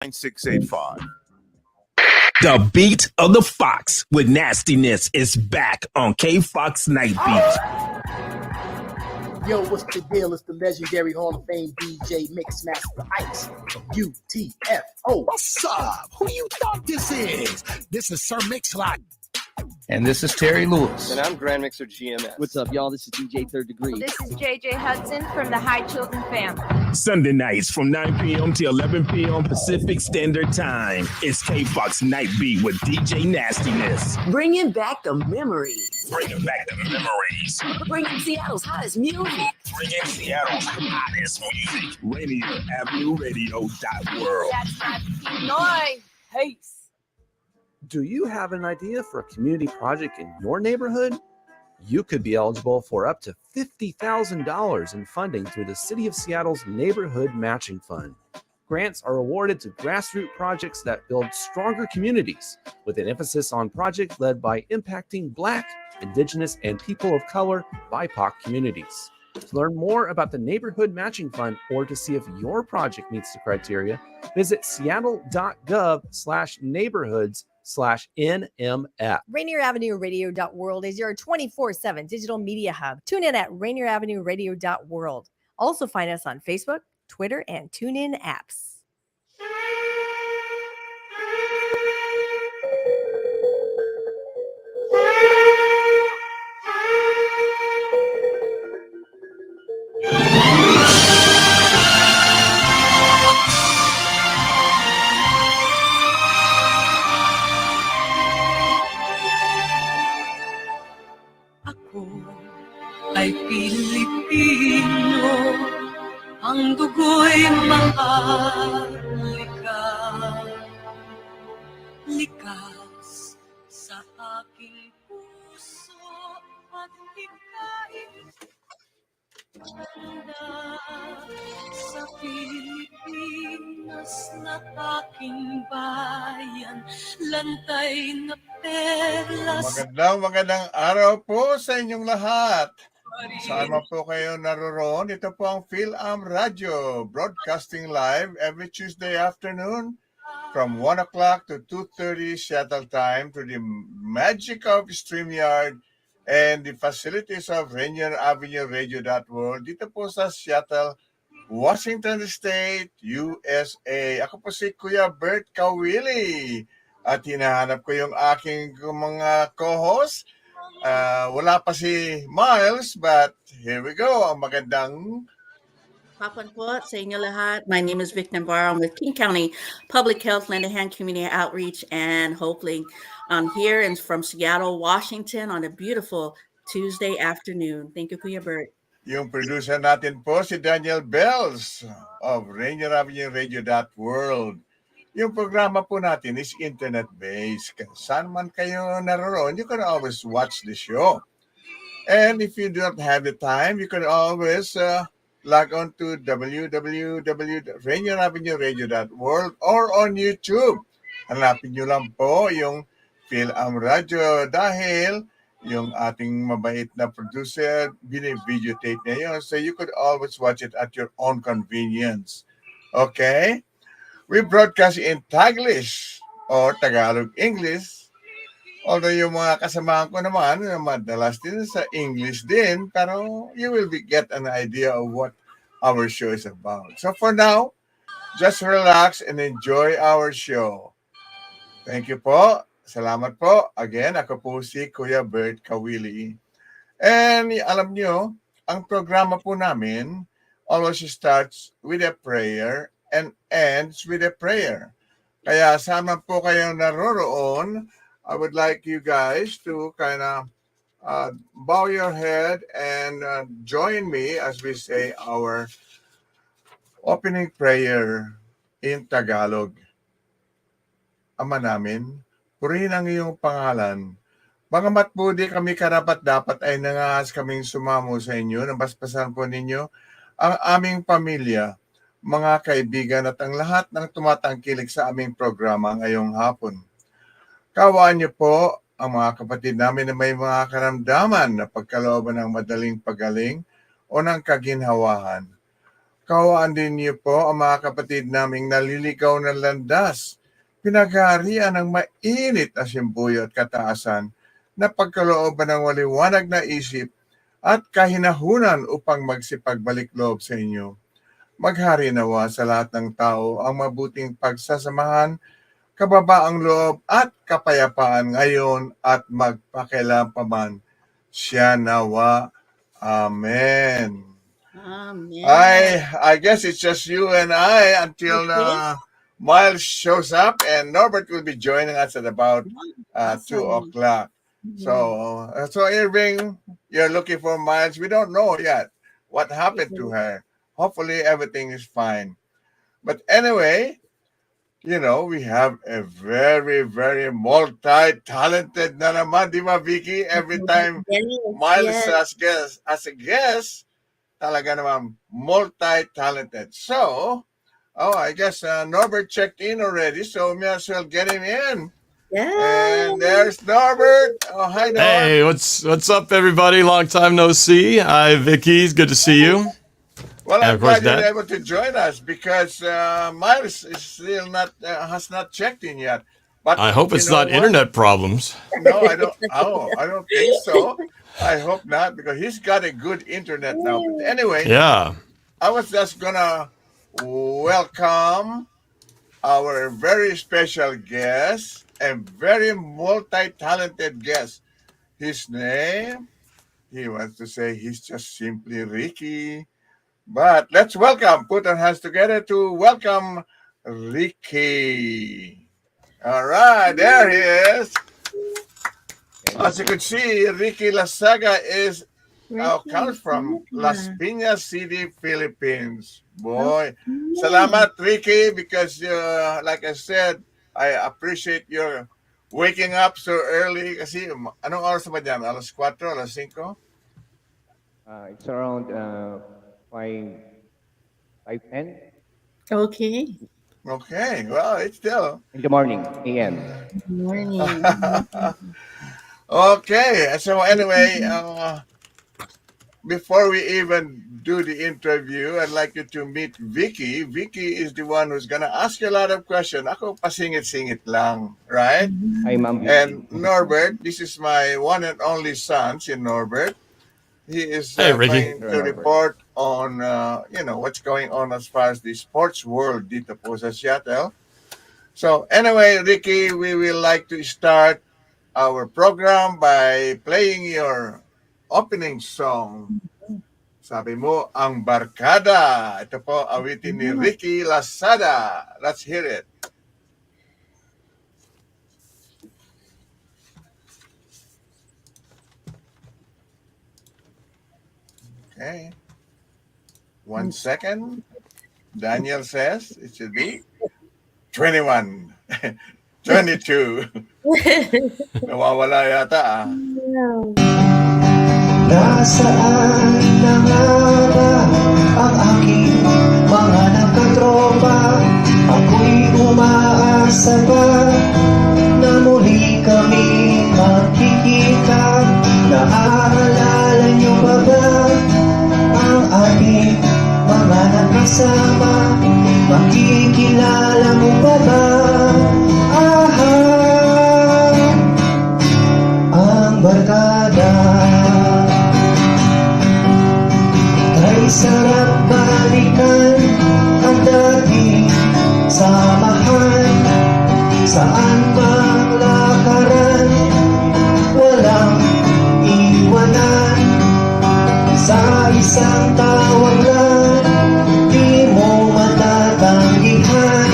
9685. The beat of the Fox with nastiness is back on K-Fox Night Beat. Yo, what's the deal? It's the legendary Hall of Fame DJ Mixmaster Ice from UTFO. What's up? Who you thought this is? This is Sir Mix-a-Lot. And this is Terry Lewis. And I'm Grand Mixer GMS. What's up, y'all? This is DJ Third Degree. This is JJ Hudson from the High Children family. Sunday nights from 9 p.m. to 11 p.m. Pacific Standard Time. It's K-Fox Night Beat with DJ Nastiness. Bringing back the memories. Bringing back the memories. Bringing Seattle's hottest music. Bringing Seattle's hottest music. Rainier Avenue Radio.world. That's right, Vicky Norb. Peace. Do you have an idea for a community project in your neighborhood? You could be eligible for up to $50,000 in funding through the City of Seattle's Neighborhood Matching Fund. Grants are awarded to grassroots projects that build stronger communities, with an emphasis on projects led by impacting Black, Indigenous, and people of color BIPOC communities. To learn more about the Neighborhood Matching Fund or to see if your project meets the criteria, visit seattle.gov/neighborhoods/NMF. Rainier Avenue Radio.world is your 24/7 digital media hub. Tune in at Rainier Avenue Radio.world. Also find us on Facebook, Twitter, and TuneIn apps. Ay Pilipino, ang dugo'y maharlika, likas sa aking puso at ikain sa Pilipinas na aking bayan, lantay na perlas. Magandang araw po sa inyong lahat. Saan man po kayo naroroon, ito po ang Fil-Am Radio, broadcasting live every Tuesday afternoon from 1 o'clock to 2:30 Seattle time through the magic of StreamYard and the facilities of Rainier Avenue Radio.world dito po sa Seattle, Washington State, USA. Ako po si Kuya Bert Kawili at hinahanap ko yung aking mga co-host. Wala pa si Miles, but here we go. Ang magandang Hapon po sa inyo lahat. My name is Vicky Navarro. I'm with King County Public Health, Lend-A-Hand Community Outreach, and Hopelink. I'm here and from Seattle, Washington on a beautiful Tuesday afternoon. Thank you, Kuya Bert. Yung producer natin po si Daniel Bells of Rainier Avenue Radio.world. Yung programa po natin is internet-based. Saan man kayo naroon, you can always watch the show. And if you do not have the time, you can always log on to www.rainieravenue.radio.world or on YouTube. Hanapin nyo lang po yung Fil-Am Radio dahil yung ating mabait na producer, binvideotape niya yun. So you could always watch it at your own convenience. Okay? We broadcast in Taglish or Tagalog English. Although yung mga kasamahan ko naman, madalas din sa English din, pero you will get an idea of what our show is about. So for now, just relax and enjoy our show. Thank you po. Salamat po. Again, ako po si Kuya Bert Kawili. And alam nyo, ang programa po namin always starts with a prayer and ends with a prayer. Kaya sama po kayo naroroon. I would like you guys to kind of bow your head and join me as we say our opening prayer in Tagalog. Ama namin, purihin ang iyong pangalan. Bagamat po di kami karapat-dapat ay nangahas kaming sumamo sa inyo, nabasbasan po ninyo ang aming pamilya, mga kaibigan at ang lahat ng tumatangkilik sa aming programa ngayong hapon. Kawaan niyo po ang mga kapatid namin na may mga karamdaman na pagkalooban ng madaling pagaling o ng kaginhawahan. Kawaan din niyo po ang mga kapatid naming naliligaw ng landas. Pinaghaharian ng mainit na simbuyo at kataasan na pagkalooban ng waliwanag na isip at kahinahunan upang magsipagbalik loob sa inyo. Maghari nawa sa lahat ng tao ang mabuting pagsasamahan, kababaang loob at kapayapaan ngayon at magpakailanpaman. Siya nawa. Amen. Amen. I guess it's just you and I until Miles shows up, and Norbert will be joining us at about 2 o'clock. So Irving, you're looking for Miles. We don't know yet what happened to her. Hopefully everything is fine. But anyway, we have a very, very multi-talented na naman, di ba, Vicky? Every time Miles as a guest, talaga naman multi-talented. So, I guess Norbert checked in already, so we might as well get him in. Yeah. And there's Norbert. Oh, hi, Norbert. Hey, what's up, everybody? Long time no see. Hi, Vicky. It's good to see you. Well, and I'm glad you're able to join us because Miles is still has not checked in yet. But I hope it's not internet problems. No, I don't. I don't think so. I hope not, because he's got a good internet now. But anyway, yeah, I was just gonna welcome our very special guest, a very multi-talented guest. His name, he wants to say he's just simply Ricky. But let's put our hands together to welcome Ricky. All right, there he is. As you can see, Ricky Lazaga comes from Las Pinas City, Philippines. Boy, salamat, Ricky, because like I said, I appreciate your waking up so early. Kasi anong oras ba dyan? Alas 4, alas 5? It's around 5:10. Okay. Okay, well, it's still In the morning, a.m. Good morning. Okay, so anyway, before we even do the interview, I'd like you to meet Vicky. Vicky is the one who's gonna ask you a lot of questions. Ako pasingit-singit lang, right? Hi, ma'am. And Norbert, this is my one and only son, si Norbert. He is Ricky. going to report on what's going on as far as the sports world dito po sa Seattle. So anyway, Ricky, we will like to start our program by playing your opening song. Sabi mo, Ang Barkada. Ito po, awitin ni Ricky Lazaga. Let's hear it. Okay. 1 second. Daniel says it should be 21. 22. Nawawala yata Nasaan na nga ba ang aking mga nakatropa? Ako'y umaasa ba na muli kami magkikita? Naaalala niyo ba ang ating mga nakasama? Makikilala mo ba ang barkada? Ay sarap balikan ang dating samahan. Saan bang lakaran? Walang iwanan. Sa isang tawag lang, di mo matatanggihan.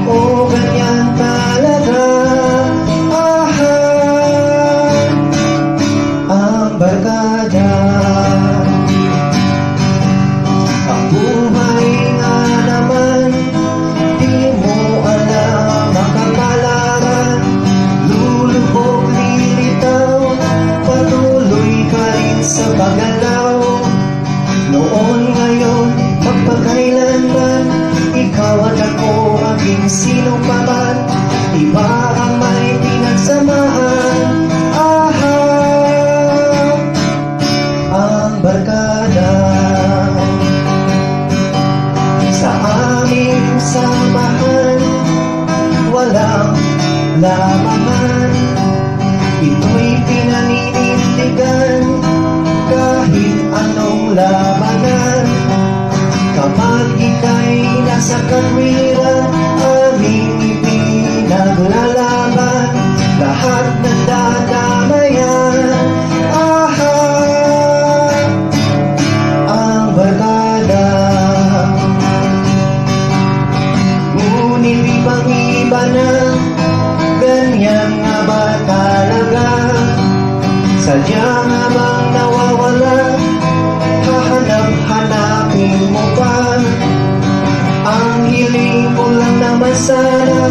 O ganyan talaga ang barkada. Ang buhay nga naman, di mo alam ang kapalaran. Lulubog, lilitaw, patuloy ka rin sa paggalaw. Noon, ngayon, magpagkailanman, ikaw at ako maging sino pa man. Iba ang may pinagsamaan. Ang barkada. lamangan, ito'y pinaninindigan, kahit anong labanan. Kapag ika'y nasa katwiran, aming ipinaglalaban, lahat nagdadamayan. Aha, ang barkada. Ngunit ibang-iba na, ganyan nga ba talaga? Sadya nga bang nawawala? Hahanap-hanapin mo pa? Ang hiling ko lang naman sana,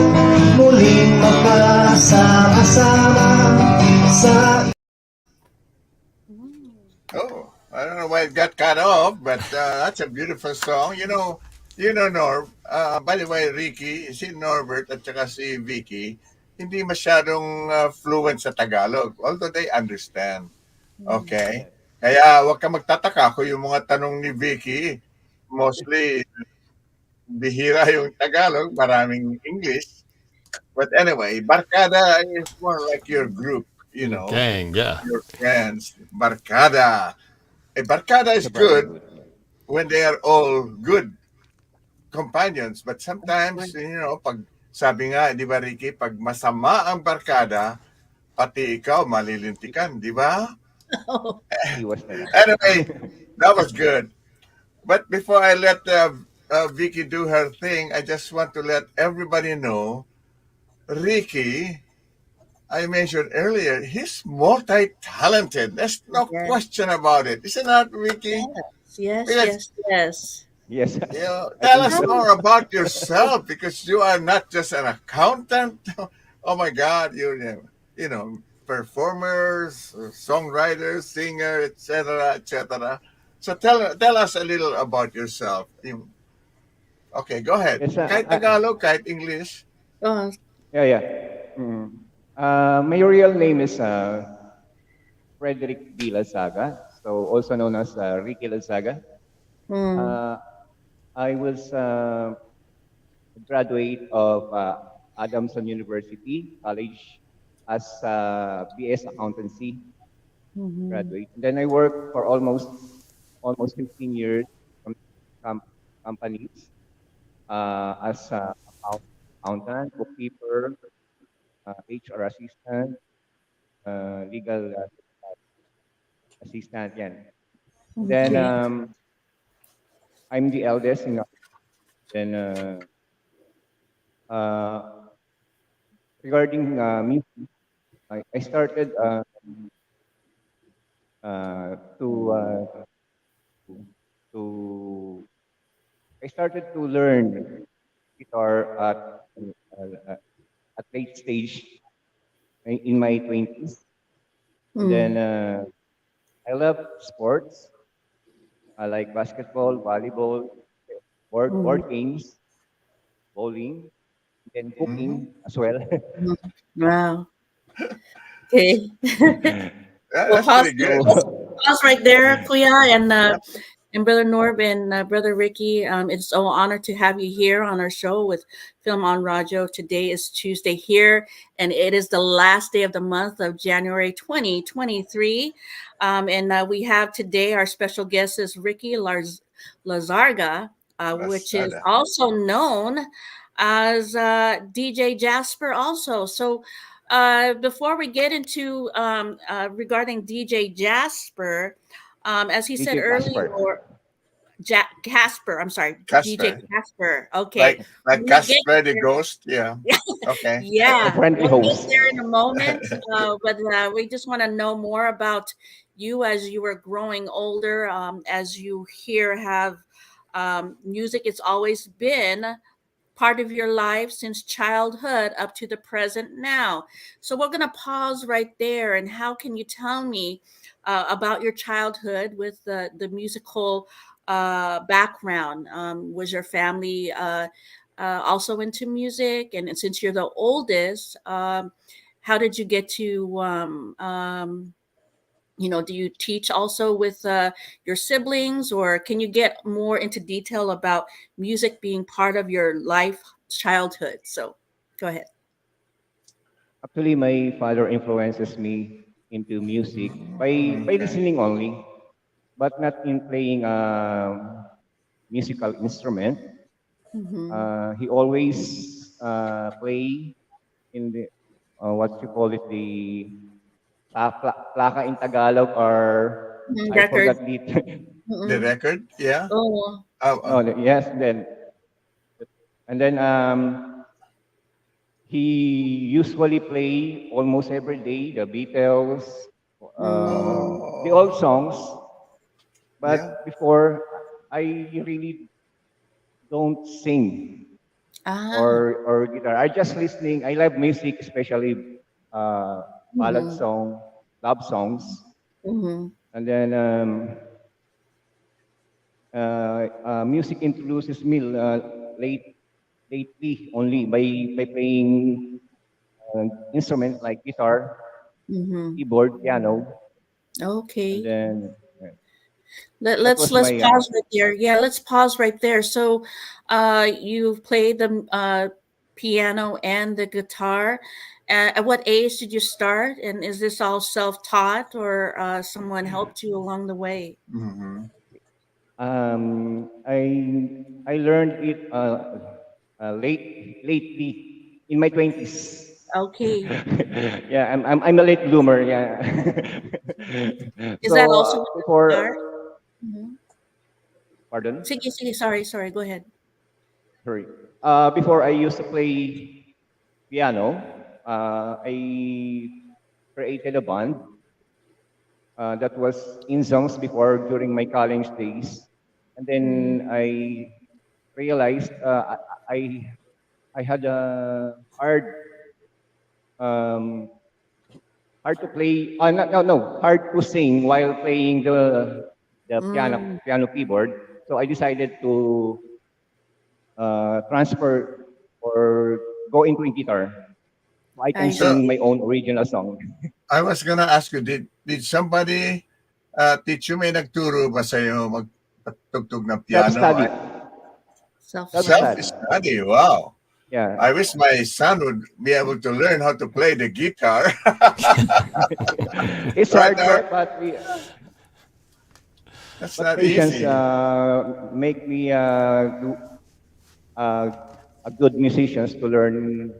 muling magkasama-sama sa... Oh, I don't know why it got cut off, but that's a beautiful song. You know, Norb. By the way, Ricky, si Norbert at saka si Vicky, hindi masyadong fluent sa Tagalog, although they understand. Okay? Kaya huwag ka magtataka kung yung mga tanong ni Vicky, mostly bihira yung Tagalog, maraming English. But anyway, Barkada is more like your group, Gang, yeah. your friends. Barkada. Barkada is good when they are all good companions. But sometimes, pag sabi nga, di ba Ricky, pag masama ang barkada, pati ikaw malilintikan, di ba? Anyway, that was good. But before I let Vicky do her thing, I just want to let everybody know, Ricky, I mentioned earlier, he's multi-talented. There's no question about it. Isn't that, Vicky? Yes. Yes. Tell us more about yourself, because you are not just an accountant. Oh my God, you're performers, songwriters, singer, etc., etc. So tell us a little about yourself. Okay, go ahead. Yes, Kahit Tagalog, kahit English. Yeah. My real name is Frederick D. Lazaga, so also known as Ricky Lazaga. I was a graduate of Adamson University College as BS Accountancy graduate. And then I worked for almost 15 years from companies as accountant, bookkeeper, HR assistant, legal assistant. Yan. Then I'm the eldest in our. Then regarding music, I started to learn guitar at late stage in my 20s. Then I love sports. I like basketball, volleyball, board games, bowling, and cooking as well. Wow. Okay. That's pretty good. Pause right there, Kuya, and Brother Norb and Brother Ricky. It's an honor to have you here on our show with Fil-Am Radio. Today is Tuesday here, and it is the last day of the month of January 2023. And we have today our special guest is Ricky Lazaga, which is also known as DJ Jasper also. So before we get into regarding DJ Jasper, as he said earlier, or Casper, I'm sorry, DJ Casper. Okay. Like Casper the Ghost, yeah. Okay. Yeah. Friendly We'll host. get there in a moment, but we just want to know more about you as you were growing older, as you here have music. It's always been part of your life since childhood up to the present now. So we're going to pause right there. And how can you tell me about your childhood with the musical background? Was your family also into music? And since you're the oldest, how did you get to do you teach also with your siblings, or can you get more into detail about music being part of your life childhood? So go ahead. Actually, my father influences me into music by listening only, but not in playing a musical instrument. He always play in the what you call it, the plaka in Tagalog, or I Record. forgot the The record, yeah. Oh. oh yes, then he usually play almost every day the Beatles, the old songs. But Yeah. before, I really don't sing or guitar. I just listening. I love music, especially ballad song, love songs, and then music introduces me lately only by playing instruments like guitar, keyboard, piano, Okay. and then Let's was my pause right there. Yeah, let's pause right there. So, you played the piano and the guitar. At what age did you start? And is this all self-taught, or someone helped you along the way? Mm-hmm. I learned it lately in my 20s. Okay. Yeah, I'm a late bloomer. Yeah. Is So that also with the before, guitar? pardon, Sige, sorry. Go ahead. sorry. Before I used to play piano. I created a band that was in songs before during my college days, and then I realized I had a um, hard to play. No, hard to sing while playing the piano keyboard. So I decided to transfer or go into guitar. So I can So sing my own original song. I was gonna ask you, did somebody teach you? May nagturo ba sa'yo magtugtog ng piano? Self-study. Self-study. Self-study, wow. Yeah. I wish my son would be able to learn how to play the guitar. It's Right, hard, Norb? but That's but not patience easy. make me a good musician to learn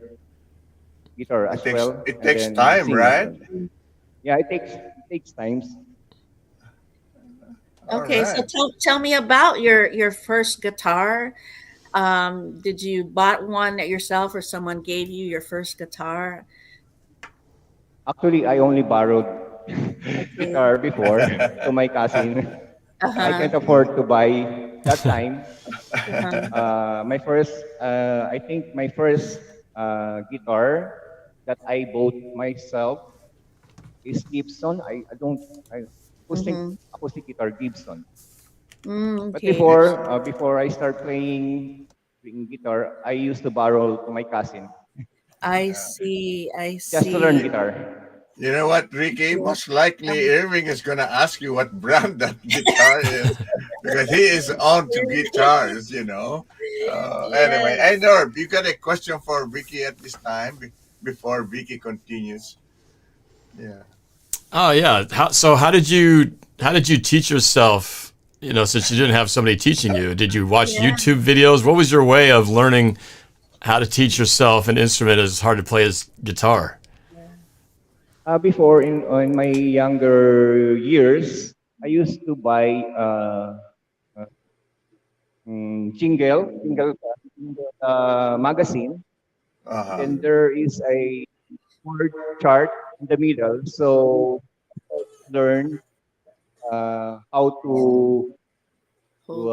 guitar as well. It and takes then time, sing as right? well. Yeah, it takes times. Okay, so Alright. tell me about your first guitar. Did you bought one yourself, or someone gave you your first guitar? Actually, I only borrowed Okay. guitar before to my cousin. I Uh-huh. can't afford to buy that time. My first, I think my first guitar that I bought myself is Gibson. I don't, acoustic, Mm-hmm. acoustic guitar Gibson. But Okay. before I start playing guitar, I used to borrow to my cousin I see. just to learn guitar. You know what, Ricky? Most likely Irving is gonna ask you what brand that guitar is because he is on to guitars, you know. Anyway, hey Yes. Norb, you got a question for Vicky at this time before Vicky continues? Yeah. Oh yeah. How did you teach yourself? You know, since you didn't have somebody teaching you, did you watch Yeah. YouTube videos? What was your way of learning how to teach yourself an instrument as hard to play as guitar? Before in my younger years, I used to buy jingle magazine. Uh-huh. Then there is a chord chart in the middle, so I learn how to put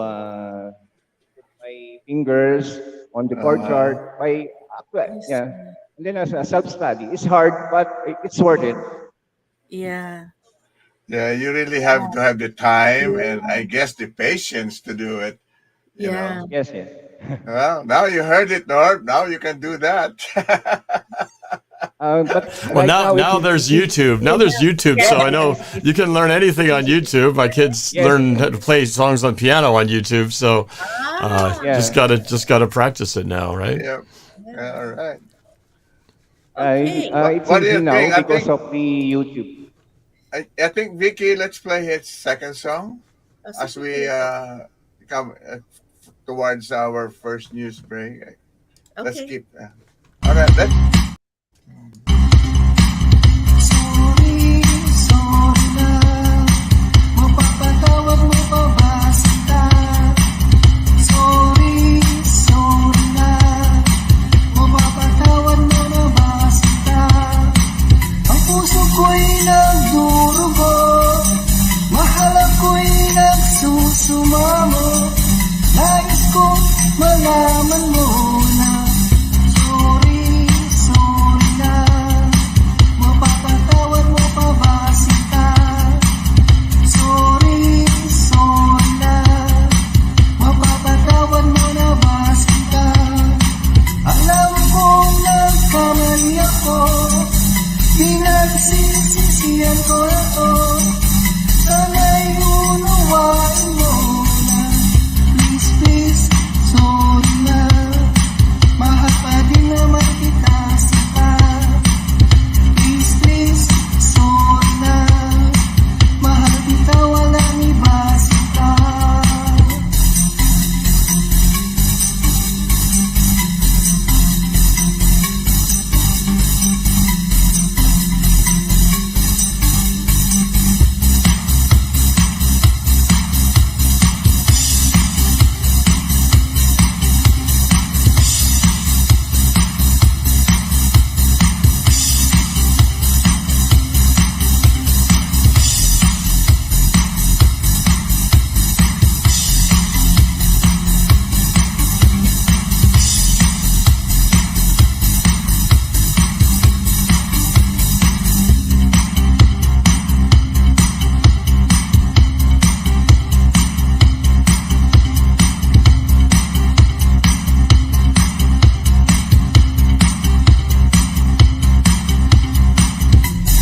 my fingers on the chord Uh-huh. chart by yeah. And then as a self-study, it's hard, but it's worth it. Yeah. Yeah, you really have to have the time and I guess the patience to do it, you know. Yeah. Yes. Well, now you heard it, Norb. Now you can do that. But Well, right now now there's YouTube. Now there's YouTube, so I know you can learn anything on YouTube. My kids Yes. learn how to play songs on piano on YouTube, so Yeah. just gotta practice it now, right? Yep. All right. It's What do easy you now think? I because think of the YouTube. I think Vicky, let's play his second song as we come towards our first news break. Let's Okay. keep. All right, let's. Sorry, sorry na. Mapapatawad mo pa ba kita? Sorry, sorry na. Mapapatawad mo na ba kita? Ang puso ko'y nagdurugo, mahal ako'y nagsusumamo. Nais kong malaman mo na sorry, sorry na. Mapapatawad mo pa ba kita? Sorry, sorry na. Mapapatawad mo na ba kita? Alam kong nagkamali ako, pinagsisisihan ko ito. Sana'y unawain mo na. Please, please, sorry na. Mahal pa din naman kita, sita. Please, please, sorry na. Mahal kita, walang iba, sita.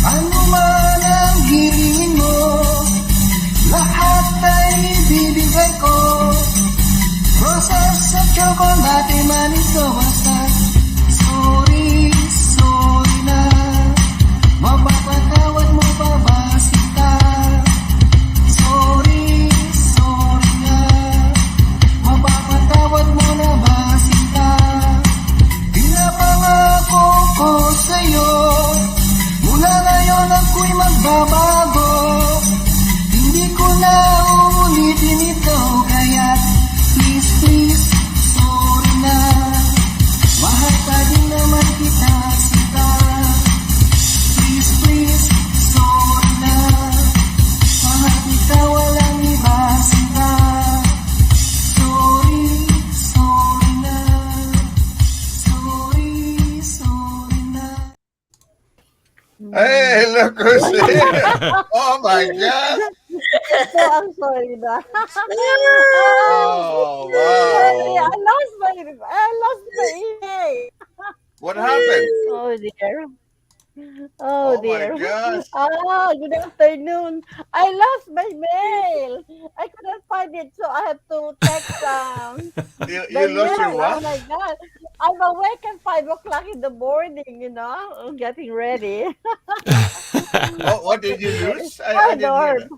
Ano man ang hingin mo, lahat ay bibigay ko. Rosas at tsokolate man ito basta. Sorry, sorry na. Mapapatawad mo pa ba kita? Sorry, sorry na. Mapapatawad mo na ba kita? Pinapangako ko sa'yo, mula ngayon ako'y magbabago. Hindi ko na uulitin ito, kaya please, please, sorry na. Mahal pa din naman kita, sita. Please, please, sorry na. Mahal kita, walang iba, sita. Sorry, sorry na. Sorry, sorry na. Hey, look who's here! Oh my God! Ito ang sorry na. Oh wow! I lost my email. What happened? Oh dear. Oh Oh dear. my gosh. Good afternoon. I lost my mail. I couldn't find it, so I have to text You the lost your mail. what? Oh my God. I'm awake at 5 o'clock in the morning, I'm getting ready. Oh, what did you lose? I Oh, didn't hear Norb. that.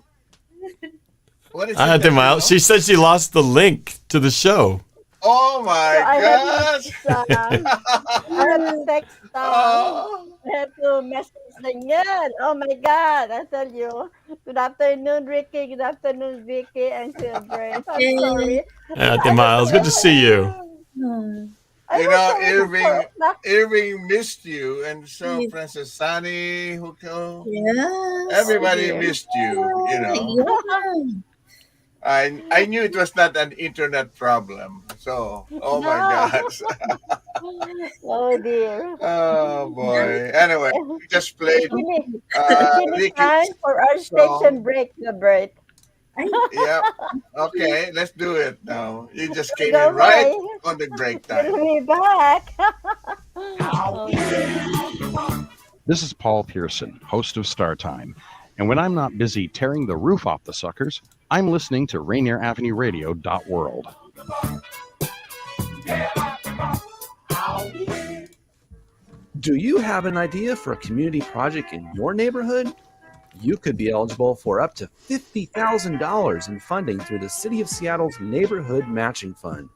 What is it? Ate that you Miles, lost? she said she lost the link to the show. Oh So my I have to gosh! text, Oh. I have to message them yan. Oh my God, I tell you. Good afternoon, Ricky. Good afternoon, Vicky and Kuya Bert. I'm Yay. sorry. Ate Miles, good to see you. I You was know, sorry before. Irving missed you, and so Yes. Princess Sunny, Huko, Yes. everybody dear. missed you. You know, Yeah. I knew it was not an internet problem. So, oh my No. gosh. Oh dear. Oh boy. Anyway, we just played Finish time Ricky's for our song. station break, Kuya Bert. Yep. Okay, let's do it now. You just came Go in right away. on the break We'll time. be back. Oh, dear. This is Paul Pearson, host of Star Time. And when I'm not busy tearing the roof off the suckers, I'm listening to Rainier Avenue Radio.world. Do you have an idea for a community project in your neighborhood? You could be eligible for up to $50,000 in funding through the City of Seattle's Neighborhood Matching Fund.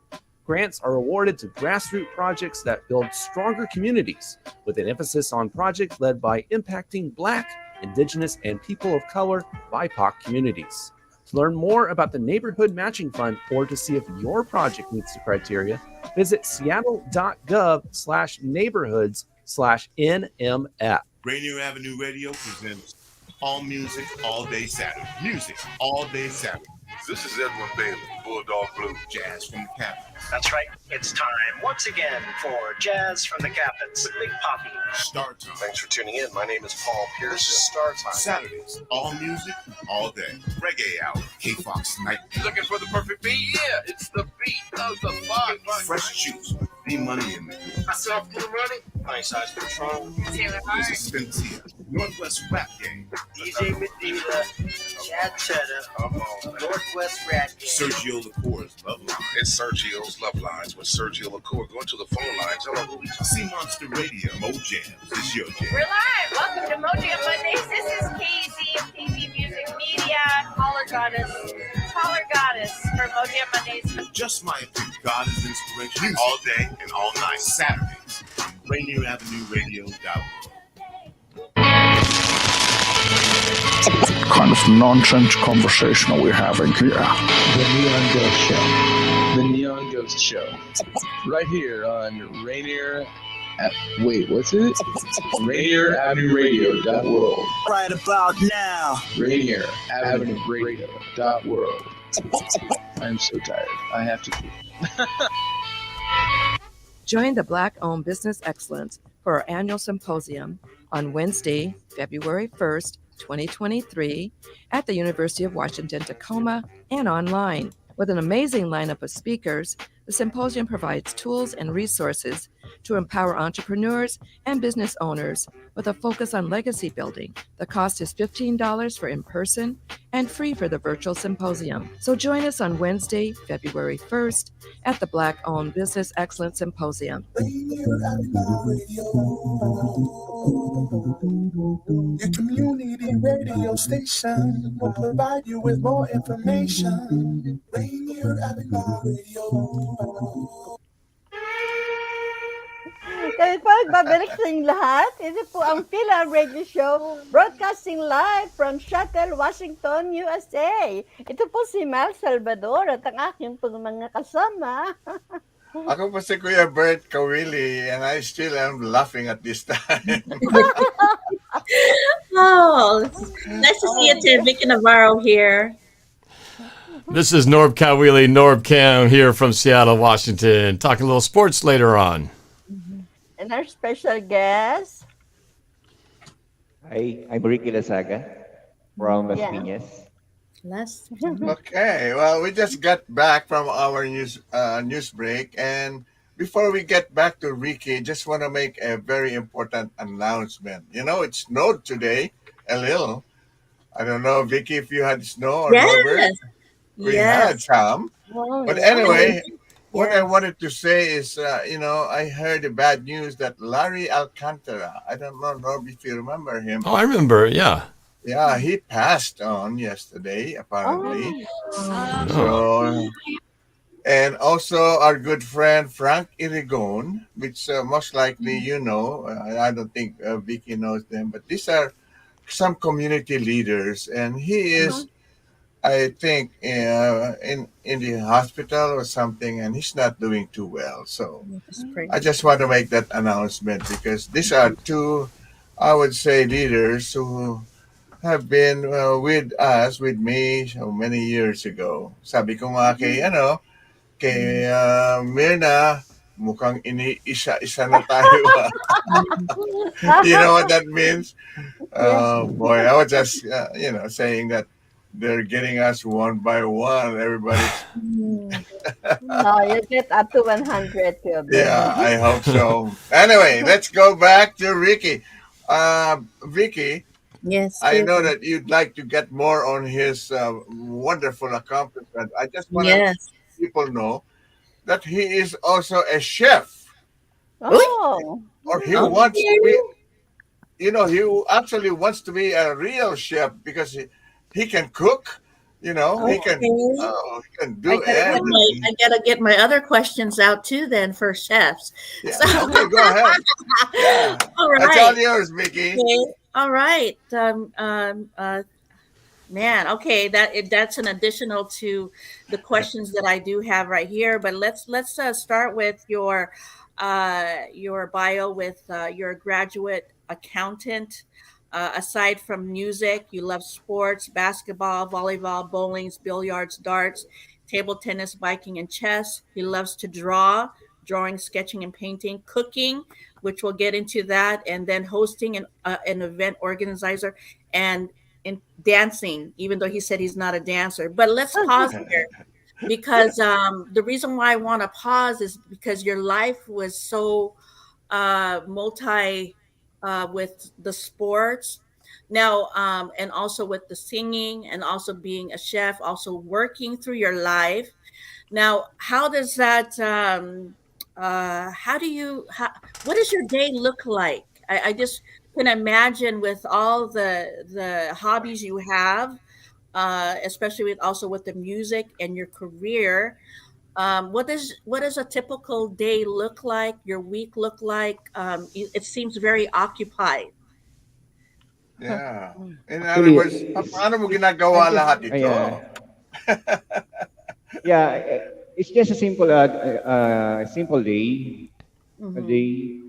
Grants are awarded to grassroots projects that build stronger communities, with an emphasis on projects led by impacting Black, Indigenous, and people of color BIPOC communities. To learn more about the Neighborhood Matching Fund or to see if your project meets the criteria, visit seattle.gov/neighborhoods/NMF. Rainier Avenue Radio presents All Music, All Day Saturday. Music, all day Saturday. This is Edwin Bailey, Bulldog Blue, Jazz from the Captains. That's right. It's time once again for Jazz from the Captains with Big Poppy. Start Time. Thanks for tuning in. My name is Paul Pierce. This is Star Time. Saturdays, all music, all day. Reggae Hour, K-Fox Night. Looking for the perfect beat? Yeah, it's the beat of the box. Fresh Juice with D-Money in there. Myself, Blue Money. Nice Eyes Patrol. Taylor Hart. This is Cynthia. Northwest Rap Game. DJ Medina. Chad Cheddar. Northwest Rat Game. Sergio Lacour's Love Line. It's Sergio's Love Lines with Sergio Lacour. Go to the phone lines. Hello, who we talking? Sea Monster Radio. Mo Jams. It's your jam. We're live. Welcome to Mojam Mondays. This is KZ of KZ Music Media. Caller Goddess for Mojam Mondays. Just my opinion. God is inspiration. Music. All day and all night. Saturdays. Rainier Avenue Radio App. Kind of nonsense conversation are we having here? The Neon Ghost Show. The Neon Ghost Show. Right here on Rainier. What's it? Rainier Avenue Radio.world. Right about now. Rainier Avenue Radio.world. I'm so tired. I have to pee. Join the Black-owned Business Excellence for our annual symposium on Wednesday, February 1st, 2023, at the University of Washington, Tacoma, and online. With an amazing lineup of speakers, the symposium provides tools and resources to empower entrepreneurs and business owners with a focus on legacy building. The cost is $15 for in-person and free for the virtual symposium. So join us on Wednesday, February 1st at the Black-owned Business Excellence Symposium. Your community radio station will provide you with more information. Rainier Avenue Radio. Kaya po, babalik sa inyong lahat. Ito po ang Fil-Am Radio Show, broadcasting live from Seattle, Washington, USA. Ito po si Mal Salvador at ang aking pong mga kasama. Ako po si Kuya Bert Kawili, and I still am laughing at this time. Oh, nice to see you too. Vicky Navarro here. This is NorbCam, NorbCam here from Seattle, Washington. Talking a little sports later on. And our special guest. Hi, I'm Ricky Lazaga from Las Pinas. Okay, well, we just got back from our news break, and before we get back to Ricky, just want to make a very important announcement. You know, it snowed today a little. I don't know, Vicky, if you had snow or Robert. We had some. But anyway, what I wanted to say is, I heard the bad news that Larry Alcantara, I don't know, Norb, if you remember him. Oh, I remember, yeah. Yeah, he passed on yesterday, apparently. So, and also our good friend Frank Irigon, which most likely you know. I don't think Vicky knows them, but these are some community leaders, and he is, I think, in the hospital or something, and he's not doing too well. So I just want to make that announcement because these are two, I would say, leaders who have been with me so many years ago. Sabi ko nga kay Mirna, mukhang ini-isa na tayo. You know what that means? Boy, I was just, saying that they're getting us one by one. Everybody. No, you get up to 100. Yeah, I hope so. Anyway, let's go back to Ricky. Vicky. Yes. I know that you'd like to get more on his wonderful accomplishment. I just want to let people know that he is also a chef. Oh. Or he Okay. wants to be, he actually wants to be a real chef because he can cook, he can, Okay. he can do everything. I gotta get my other questions out too then for chefs. Yeah. So Okay, go ahead. Yeah. all That's all right. yours, Vicky. Okay. All right. Man, okay, that's an additional to the questions that I do have right here. But let's start with your bio with you're a graduate accountant. Aside from music, you love sports, basketball, volleyball, bowling, billiards, darts, table tennis, biking, and chess. He loves to draw, drawing, sketching, and painting, cooking, which we'll get into that, and then hosting an event organizer and in dancing, even though he said he's not a dancer. But let's pause here because the reason why I want to pause is because your life was so multi with the sports now and also with the singing and also being a chef, also working through your life. Now, how does that? How do you? What does your day look like? I just can imagine with all the hobbies you have, especially with also with the music and your career. What does a typical day look like? Your week look like? It seems very occupied. Yeah. In other Actually, words, paano mo ginagawa I'm just, lahat ito? yeah, it's just a simple day. A Mhm. day.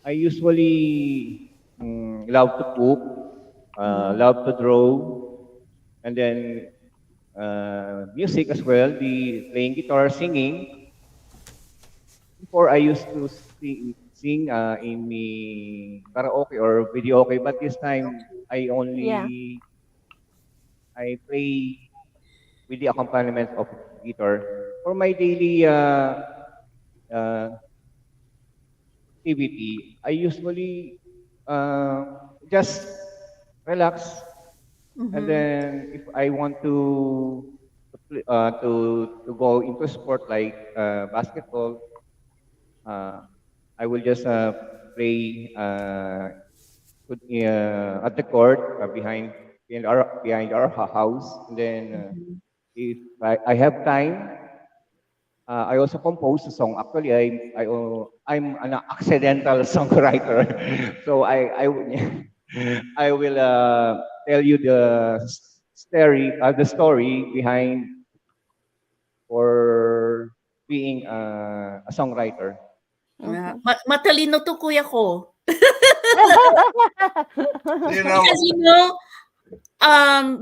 I usually love to cook, love to draw, and then music as well. The playing guitar, singing. Before I used to sing in the karaoke or videoke, but this time I Yeah. only I play with the accompaniment of guitar for my daily uh, activity. I usually just relax, and Mhm. then if I want to go into sport like basketball, I will just play at the court behind our house. And then Mhm. if I have time, I also compose a song. Actually, I'm an accidental songwriter, so I will tell you the story behind for being a songwriter. Matalino to kuya ko. You know,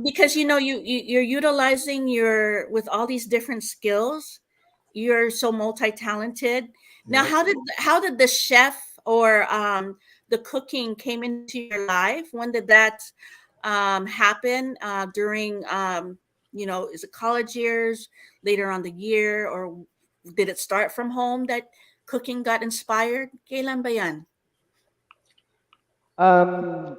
Because you're utilizing your with all these different skills. You're so multi-talented. Now, Yep. how did the chef or the cooking came into your life? When did that happen? During is it college years, later on the year, or did it start from home that cooking got inspired? Kailan ba yan? Um,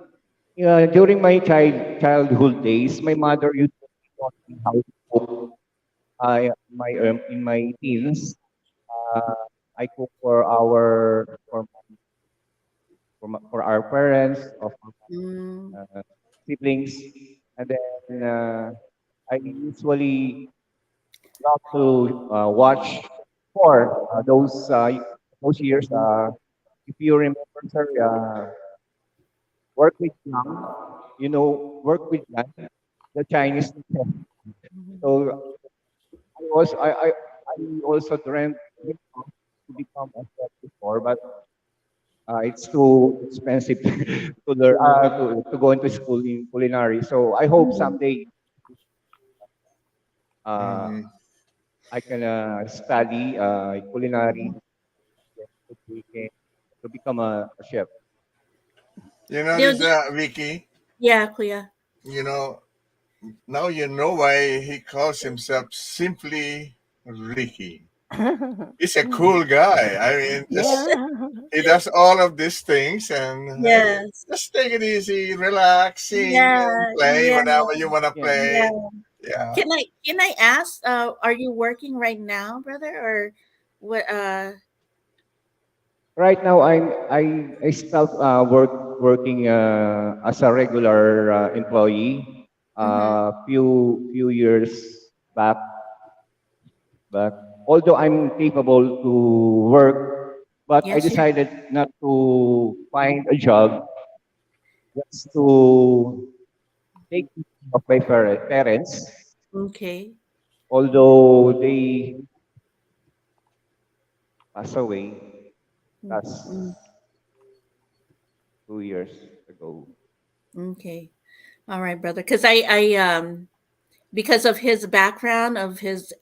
yeah, during my childhood days, my mother used to taught me how to cook. In my teens, uh, I cook for our parents, of Mm. siblings, and then I usually love to watch for those years. If you remember, sir, work with young, work with young, the Chinese. So I also dreamt to become a chef before, but it's too expensive to learn to go into school in culinary. So I hope Mhm. someday uh, mhm. I can study culinary to become a chef. You know Now, this, Vicky. yeah, kuya. You know now you know why he calls himself simply Ricky. He's a cool guy. I mean, just Yeah. he does all of these things and hey, Yes. just take it easy, relax, sing, Yeah, and play yeah, whatever you want to Yeah. yeah. play. Yeah. Can I ask? Are you working right now, brother, or what? Right now, I stopped working as a regular employee Mm-hmm. few years back. But although I'm capable to work, but I Yes, yes. decided not to find a job just to take care of my parents, Okay. although they passed away last Mm, 2 years ago. okay. All right, brother. Because of his background, of his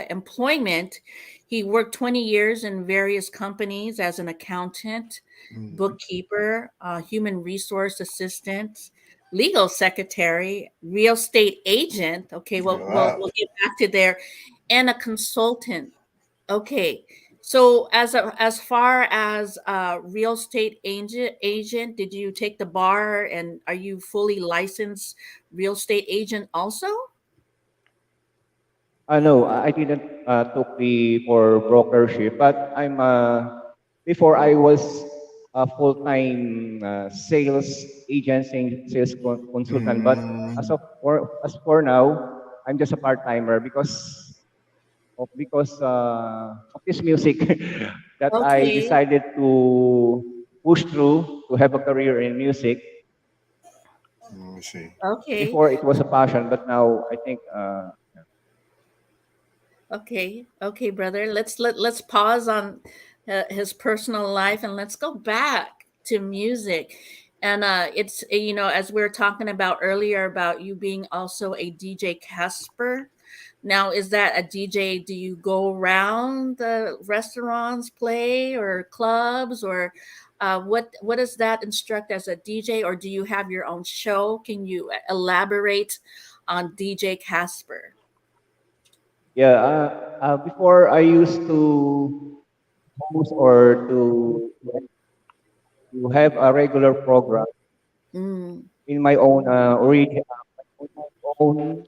employment, he worked 20 years in various companies as an accountant, Mhm. bookkeeper, human resource assistant, legal secretary, real estate agent. Okay, well, Wow. we'll get back to there, and a consultant. Okay. So as far as real estate agent, did you take the bar and are you fully licensed real estate agent also? No, I didn't took the for brokership, but I'm before I was a full-time sales agent, sales consultant. But Mm, as for now, I'm just a part-timer because of this music that I Okay. decided to push through to have a career in music. let me see. Okay. Before it was a passion, but now I think Okay. Okay, brother. Let's pause on his personal life and let's go back to music. And it's as we were talking about earlier about you being also a DJ Casper. Now, is that a DJ? Do you go around the restaurants, play or clubs, or what does that instruct as a DJ? Or do you have your own show? Can you elaborate on DJ Casper? yeah. Before I used to host or to have a regular program Mm. in my own own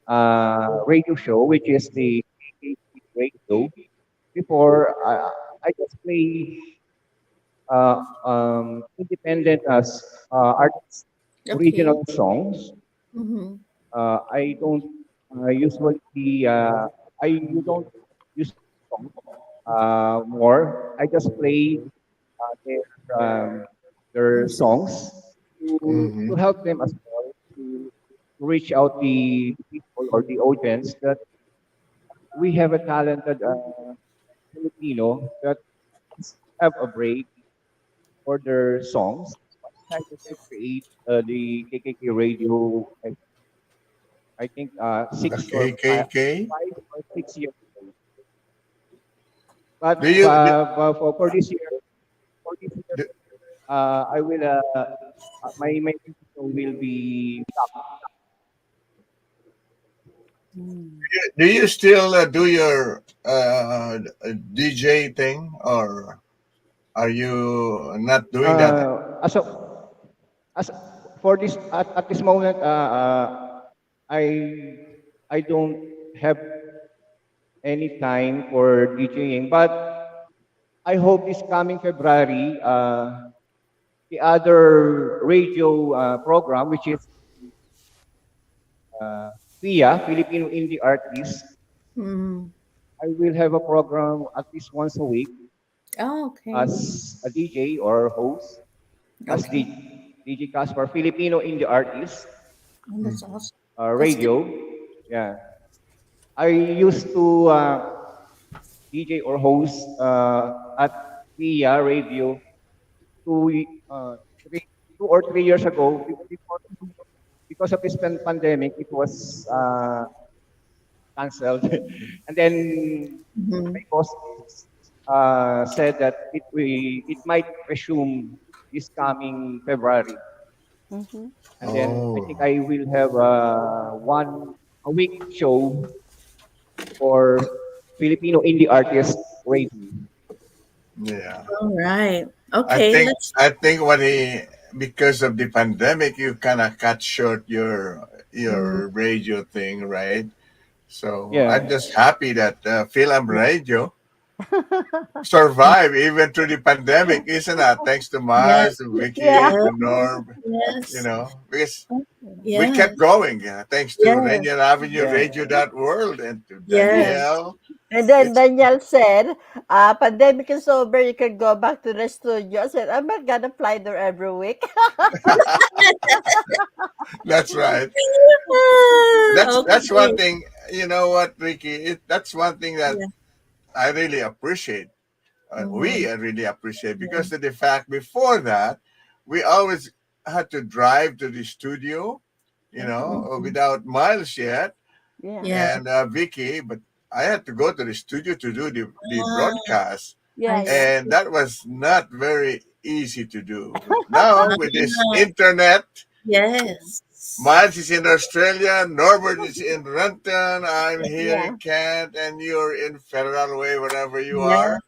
radio show, which is the radio. Before I just play independent as artists, Okay. original songs. Mm-hmm. I don't usually I you don't use songs more. I just play their songs to Mhm. help them as well to reach out the people or the audience that we have a talented Filipino that have a break for their songs. I decided to create the KKK radio. I think The six or five, KKK. 5 or 6 years ago. But Do for this year, do, I will my radio will be do you still do your DJ thing, or are you not doing that? as of as for this at this moment I I don't have any time for DJing, but I hope this coming February the other radio program, which is FIA, Filipino Indie Artist, Mm-hmm. I will have a program at least once a week Oh, okay. as a DJ or host as Okay. DJ Casper, Filipino Indie Artist, Oh, that's awesome. That's good. radio. Yeah, I used to DJ or host at FIA Radio 2 or 3 years ago. Because of this pandemic, it was cancelled. And then Mm-hmm. my boss said that it might resume this coming February. Mhm. And then I think Oh, I will have a week show for Filipino indie artist radio. yeah. All right. I Okay. think Let's. I think when because of the pandemic, you kind of cut short Mm, your radio thing, right? So I'm Yeah. just happy that Fil-Am Radio survive even through the pandemic, isn't it? Thanks to Mars, to Vicky, Yeah. to Norb, Yes. because Yeah. we kept going. Thanks to Yes. Rainier Avenue Yeah. Radio World and to Yes. Danielle. And then Danielle said, pandemic is over, you can go back to the studio. I said, I'm not gonna fly there every week. That's right. That's Okay. one thing. You know what, Ricky? That's one thing that Yeah. I really appreciate. We Mhm. really appreciate because of the fact before that we always had to drive to the studio, Mhm. without Miles yet Yeah. and Vicky, but I had to go to the studio to do the Ah, broadcast, Yeah, I yeah. and see. that was not very easy to do. But now with this Ah, internet, yes. Miles is in Australia, Norbert is in Renton, I'm here Yeah. in Kent, and you're in Federal Way, wherever you Yeah. are,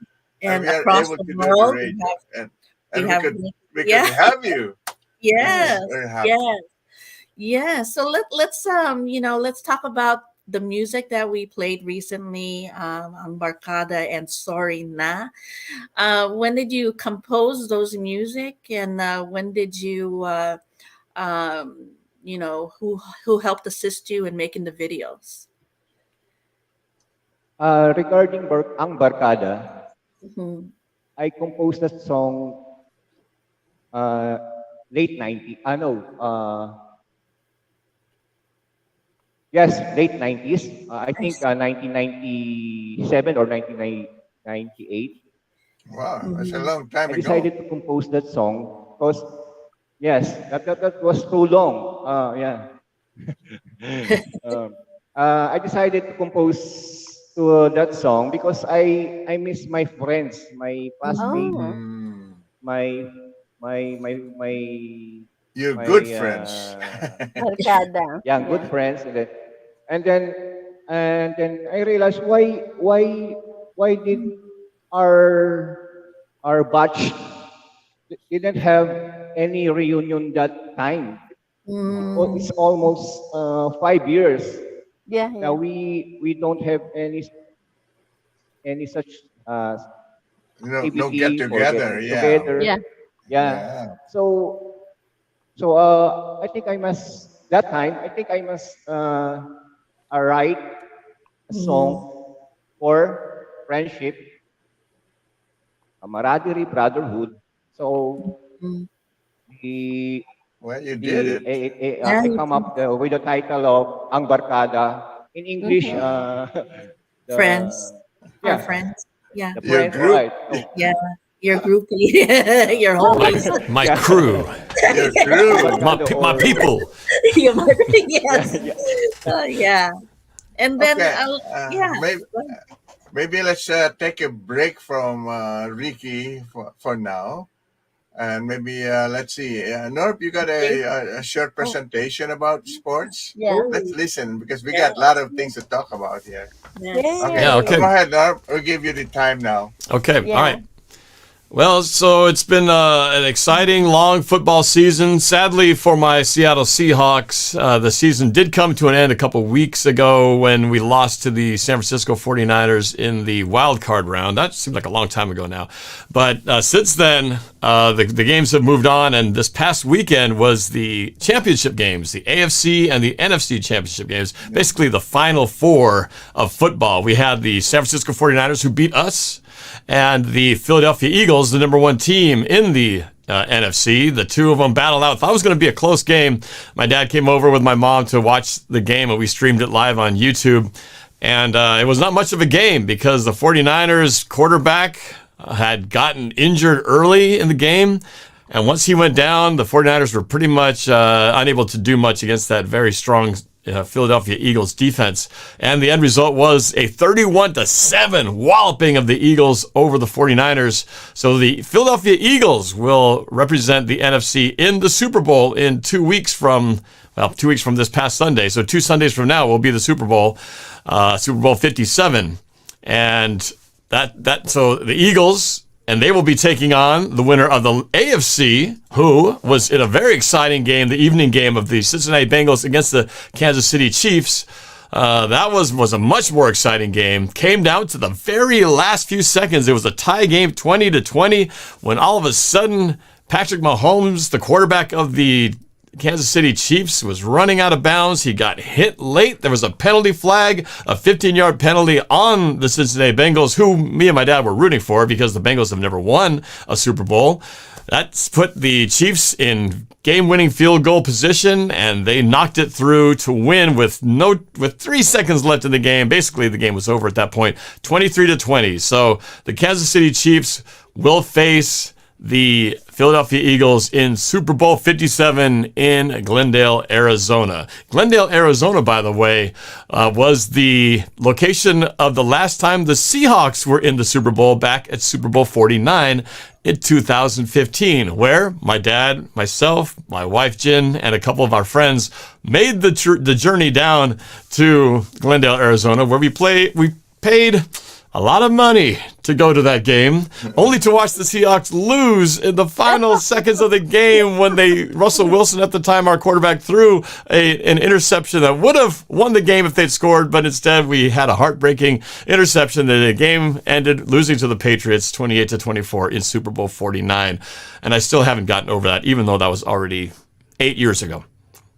and And we are across able the to do the world, we radio, have and we and have we could yeah. have you. Yes. Very happy. Yes. Yeah. So let's talk about the music that we played recently, on Barkada and Sorry Na. When did you compose those music, and when did you who helped assist you in making the videos? Regarding ang Barkada, Mhm. I composed that song late 90s. Yes, late 90s. I think 1997 or 1998. Wow, that's a Mhm. long time I ago. decided to compose that song because, yes, that was too long. Yeah. Um, I decided to compose to that song because I miss my friends, my classmates, Oh, my my my my You're my good friends. Barkada. yeah, good Yeah. friends, and then and then I realized why did our batch didn't have any reunion that time. It's Mm. almost 5 years. Yeah, Now yeah. we don't have any such No get activity or together. getting Yeah. together. Yeah. Yeah. Yeah. So I think I must that time I think I must write a Mhm. song for friendship, camaraderie, brotherhood. So Mm. the Well, you did it. Yeah, I you come did. up with the title of Ang Barkada. In English, Mhm. the Friends. Our yeah, friends. Yeah. the Your friends, group. right? So Yeah. Your groupie. Your homies. My yeah, crew, Your Ang crew. Barkada my or people. You might, yeah, yes. yeah. Yeah. And then, Okay. yeah. Maybe let's take a break from Ricky for now. And maybe let's see. Norb, you got Okay. a short presentation about sports? Yeah. Let's listen because we Yeah. got a lot of things to talk about here. Yes. Okay. Yeah, Yay. okay. Go ahead, Norb. We'll give you the time now. Okay, all Yeah. right. Well, so it's been an exciting, long football season. Sadly for my Seattle Seahawks, the season did come to an end a couple weeks ago when we lost to the San Francisco 49ers in the wild card round. That seemed like a long time ago now. But since then, the games have moved on, and this past weekend was the championship games, the AFC and the NFC championship games, basically the final four of football. We had the San Francisco 49ers who beat us, and the Philadelphia Eagles, the number one team in the NFC. The two of them battled out. Thought it was going to be a close game. My dad came over with my mom to watch the game, and we streamed it live on YouTube. And it was not much of a game because the 49ers quarterback had gotten injured early in the game. And once he went down, the 49ers were pretty much unable to do much against that very strong Philadelphia Eagles defense. And the end result was a 31-7 walloping of the Eagles over the 49ers. So the Philadelphia Eagles will represent the NFC in the Super Bowl in 2 weeks from, 2 weeks from this past Sunday. So 2 Sundays from now will be the Super Bowl, Super Bowl 57. And so the Eagles, and they will be taking on the winner of the AFC, who was in a very exciting game, the evening game of the Cincinnati Bengals against the Kansas City Chiefs. That was a much more exciting game. Came down to the very last few seconds. It was a tie game, 20-20, when all of a sudden Patrick Mahomes, the quarterback of the Kansas City Chiefs, was running out of bounds. He got hit late. There was a penalty flag, a 15-yard penalty on the Cincinnati Bengals, who me and my dad were rooting for because the Bengals have never won a Super Bowl. That's put the Chiefs in game-winning field goal position, and they knocked it through to win with 3 seconds left in the game. Basically, the game was over at that point, 23-20. So the Kansas City Chiefs will face the Philadelphia Eagles in Super Bowl 57 in Glendale, Arizona. Glendale, Arizona, by the way, was the location of the last time the Seahawks were in the Super Bowl back at Super Bowl 49 in 2015, where my dad, myself, my wife Jen, and a couple of our friends made the journey down to Glendale, Arizona, where we paid a lot of money to go to that game, only to watch the Seahawks lose in the final seconds of the game when Russell Wilson at the time, our quarterback, threw an interception that would have won the game if they'd scored, but instead we had a heartbreaking interception that the game ended losing to the Patriots 28-24 in Super Bowl 49. And I still haven't gotten over that, even though that was already 8 years ago.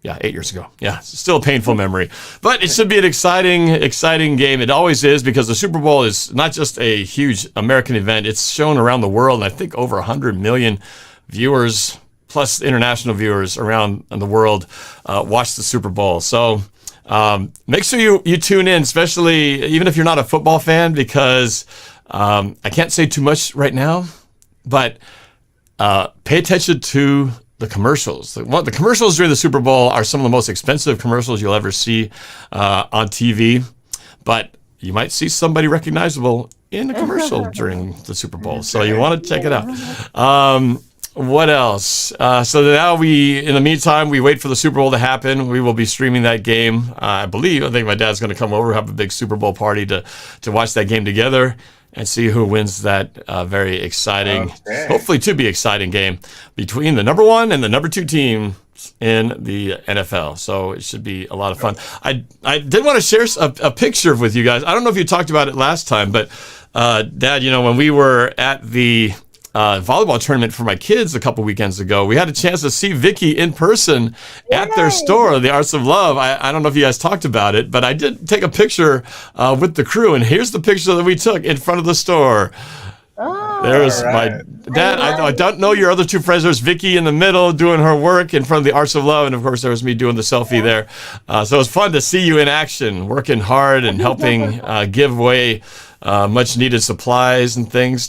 Yeah, 8 years ago. Yeah, it's still a painful memory. But it should be an exciting game. It always is, because the Super Bowl is not just a huge American event. It's shown around the world, and I think over 100 million viewers, plus international viewers around the world, watch the Super Bowl. So make sure you tune in, especially even if you're not a football fan, because I can't say too much right now, but pay attention to the commercials. The commercials during the Super Bowl are some of the most expensive commercials you'll ever see on TV, but you might see somebody recognizable in a commercial during the Super Bowl, so you want to check it out. What else? So now in the meantime, we wait for the Super Bowl to happen. We will be streaming that game. I think my dad's going to come over, have a big Super Bowl party to watch that game together and see who wins that very exciting, hopefully to be exciting game between the number 1 and the number 2 team in the NFL. So it should be a lot of fun. I did want to share a picture with you guys. I don't know if you talked about it last time, but Dad, when we were at the volleyball tournament for my kids a couple weekends ago, we had a chance to see Vicky in person at their store, The Arts of Love. I don't know if you guys talked about it, but I did take a picture with the crew, and here's the picture that we took in front of the store. There's my dad. I don't know your other two friends. There's Vicky in the middle doing her work in front of the Arts of Love, and of course there was me doing the selfie there. So it was fun to see you in action, working hard and helping give away much needed supplies and things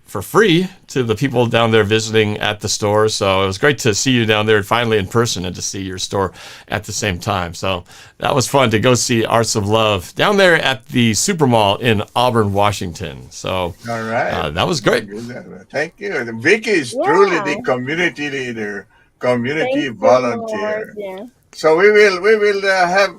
for free to the people down there visiting at the store. So it was great to see you down there finally in person and to see your store at the same time. So that was fun to go see Arts of Love down there at the Super Mall in Auburn, Washington. So all right, that was great. Thank you. Vicky is truly the community leader, community volunteer. So we will have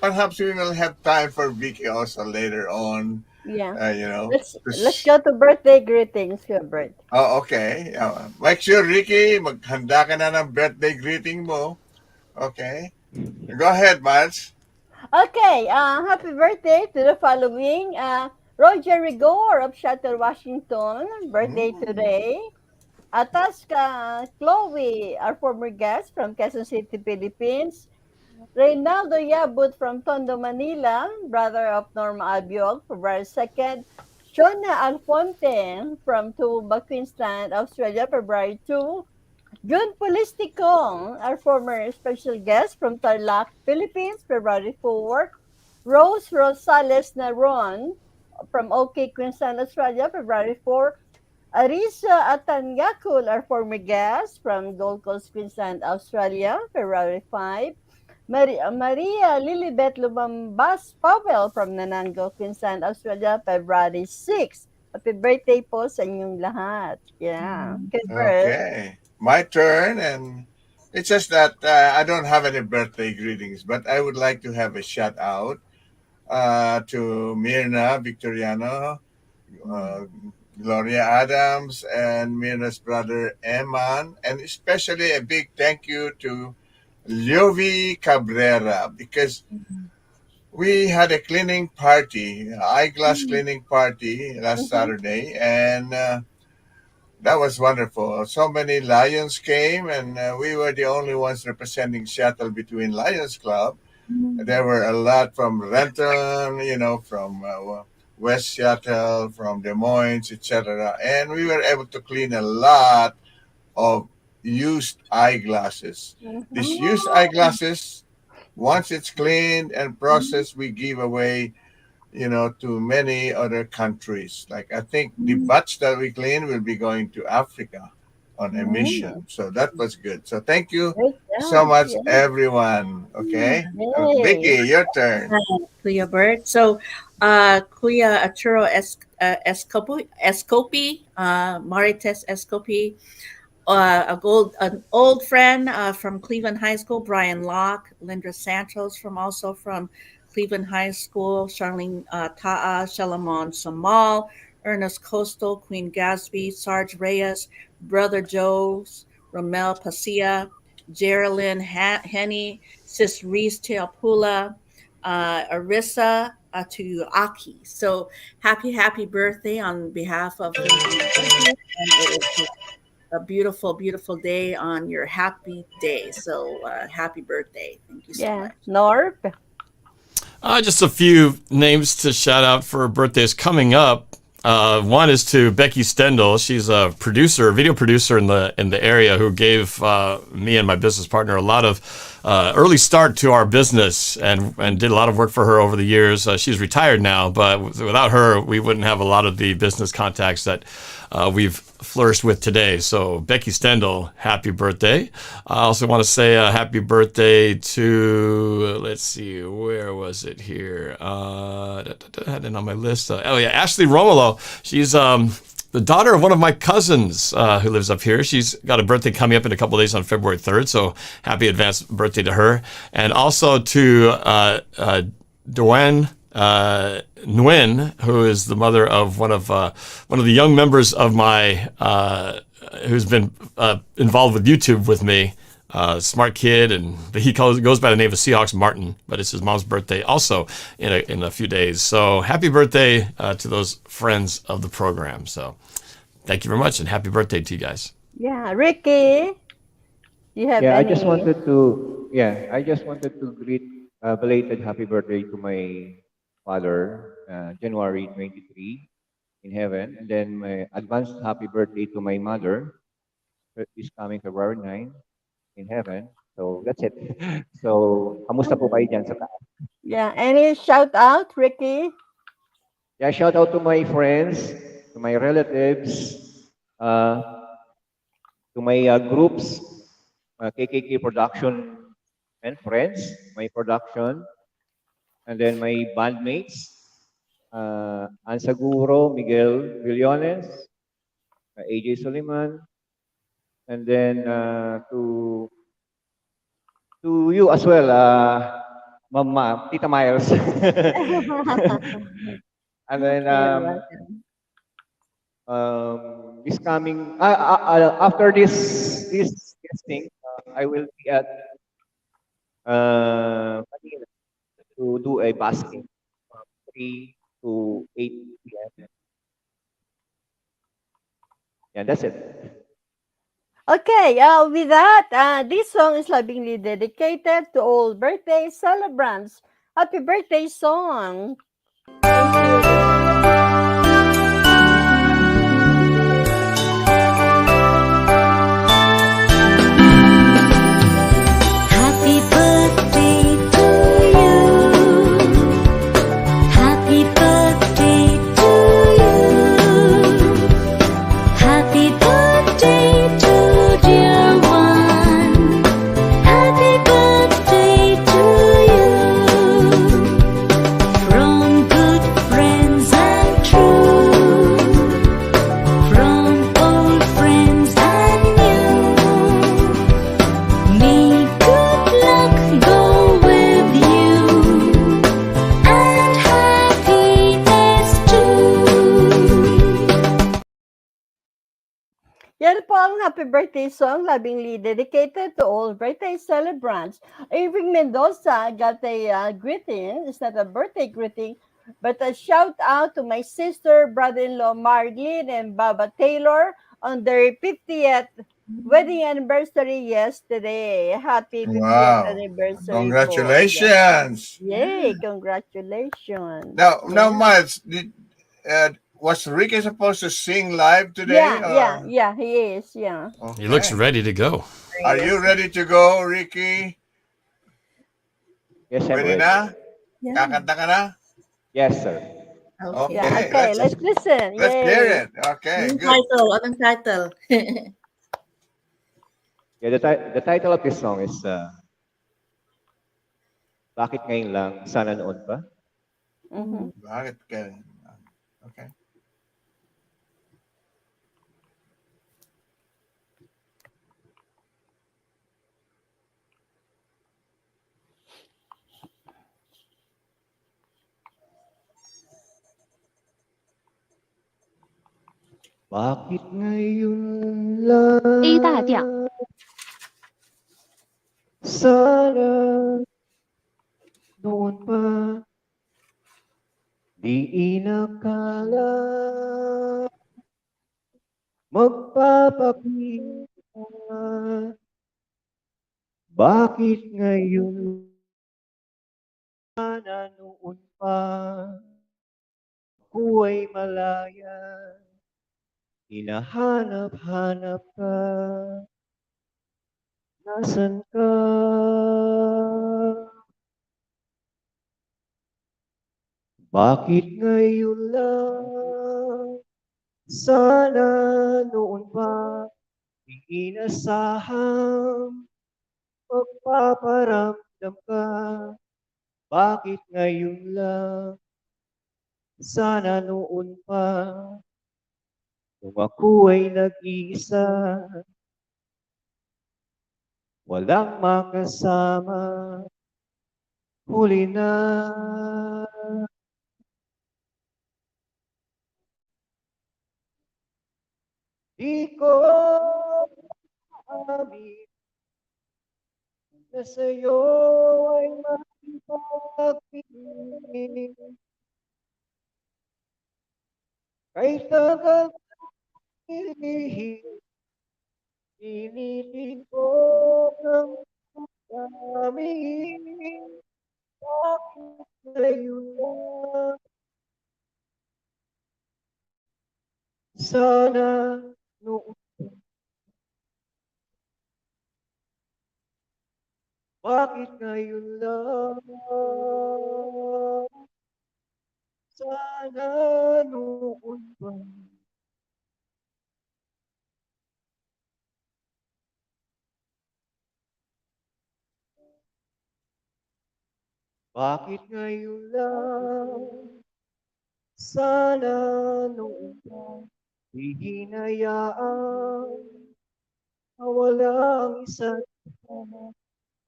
perhaps we will have time for Vicky also later on. Let's go to birthday greetings, Kuya Bert. Oh, okay. Make sure, Ricky, maghanda ka na ng birthday greeting mo. Okay. Go ahead, Miles. Okay. Happy birthday to the following. Roger Rigor of Seattle, Washington. Birthday today. Ataska Chloe, our former guest from Quezon City, Philippines. Reynaldo Yabut from Tondo, Manila, brother of Norma Albiol, February 2nd. Shona Alfonte from Toowoomba, Queensland, Australia, February 2. June Polisticong, our former special guest from Tarlac, Philippines, February 4. Rose Rosales Naron from OK, Queensland, Australia, February 4. Arisa Atanyakul, our former guest from Gold Coast, Queensland, Australia, February 5. Maria Lilibet Lumambas Powell from Nanango, Queensland, Australia, February 6. Happy birthday po sa inyong lahat. Yeah. Okay. My turn, and it's just that I don't have any birthday greetings, but I would like to have a shout out to Mirna Victoriano, Gloria Adams, and Mirna's brother Eman, and especially a big thank you to Liovi Cabrera, because we had a cleaning party, eyeglass cleaning party last Saturday, and that was wonderful. So many Lions came, and we were the only ones representing Seattle between Lions Club. There were a lot from Renton, from West Seattle, from Des Moines, etc. And we were able to clean a lot of used eyeglasses. These used eyeglasses, once it's cleaned and processed, we give away, to many other countries. Like I think the batch that we clean will be going to Africa on a mission. So that was good. So thank you so much, everyone. Okay. Vicky, your turn. Kuya Bert. So, Kuya Arturo Escopi, Marites Escopi, an old friend from Cleveland High School, Brian Locke, Linda Santos from Cleveland High School, Charlene Ta'a, Shalamon Samal, Ernest Coastal, Queen Gatsby, Sarge Reyes, Brother Joes, Romel Pasia, Geraldine Henny, Sis Reese Teapula, Arissa to Aki. So happy birthday on behalf of and it is a beautiful, beautiful day on your happy day. So happy birthday. Thank you so much. Norb? Just a few names to shout out for birthdays coming up. One is to Becky Stendel. She's a video producer in the area who gave me and my business partner a lot of early start to our business and did a lot of work for her over the years. She's retired now, but without her, we wouldn't have a lot of the business contacts that we've flourished with today. So Becky Stendel, happy birthday. I also want to say a happy birthday to, let's see, where was it here? I had it on my list. Ashley Romolo. She's the daughter of one of my cousins who lives up here. She's got a birthday coming up in a couple of days on February 3rd. So happy advanced birthday to her. And also to Duane Nguyen, who is the mother of one of the young members of my who's been involved with YouTube with me. Smart kid, and he goes by the name of Seahawks Martin, but it's his mom's birthday also in a few days. So happy birthday to those friends of the program. So thank you very much, and happy birthday to you guys. Yeah, Ricky, you have I just wanted to greet belated happy birthday to my father, January 23 in heaven, and then my advanced happy birthday to my mother, is coming February 9 in heaven. So that's it. So, kamusta po kayo dyan sa taas? Yeah, any shout out, Ricky? Yeah, shout out to my friends, to my relatives, to my groups, KKK Production and friends, my production, and then my bandmates, Ansaguro, Miguel Villones, AJ Soliman, and then to you as well, Mama, Tita Myers. And then this coming after this testing, I will be at to do a basking from 3 to 8 p.m. Yeah, that's it. Okay, with that, this song is lovingly dedicated to all birthday celebrants. Happy birthday song. Thank you. From good friends. happy birthday song lovingly dedicated to all birthday celebrants. Irving Mendoza got a greeting. It's not a birthday greeting, but a shout out to my sister, brother-in-law Marlene and Baba Taylor on their 50th wedding anniversary yesterday. Happy 50th Wow. anniversary po. Yes. Congratulations. Yay, congratulations. Now, Yeah. Miles, was Ricky supposed to sing live today? Yeah, he is. Yeah. He looks ready to go. Are you ready to go, Ricky? Yes, I'm Ready ready. na? Yeah. Kakanta ka na? Yes, sir. Okay, Yeah, okay, let's listen. let's hear Yay. it. Okay, Anong good. title? Anong title? Yeah, the title of this song is Bakit Ngayon Lang, Sana Noon Pa? Bakit ka? Okay. Bakit ngayon lang? A 大调。 Sana noon pa di inakala magpapakita. Bakit ngayon sana noon pa ako ay malaya, hinahanap-hanap ka, nasan ka? Bakit ngayon lang? Sana noon pa di inasahang magpaparamdam ka. Bakit ngayon lang? Sana noon pa kung ako ay nag-iisa, walang makasama, huli na. Di ko amin na sa'yo ay makipagpigil. Kay tagal pilihin, pilitin ko ng dami. Bakit ngayon lang? Sana noon. Bakit ngayon lang? Sana noon pa. Bakit ngayon lang? Sana noon pa. Di hinayaan na walang isa't isa.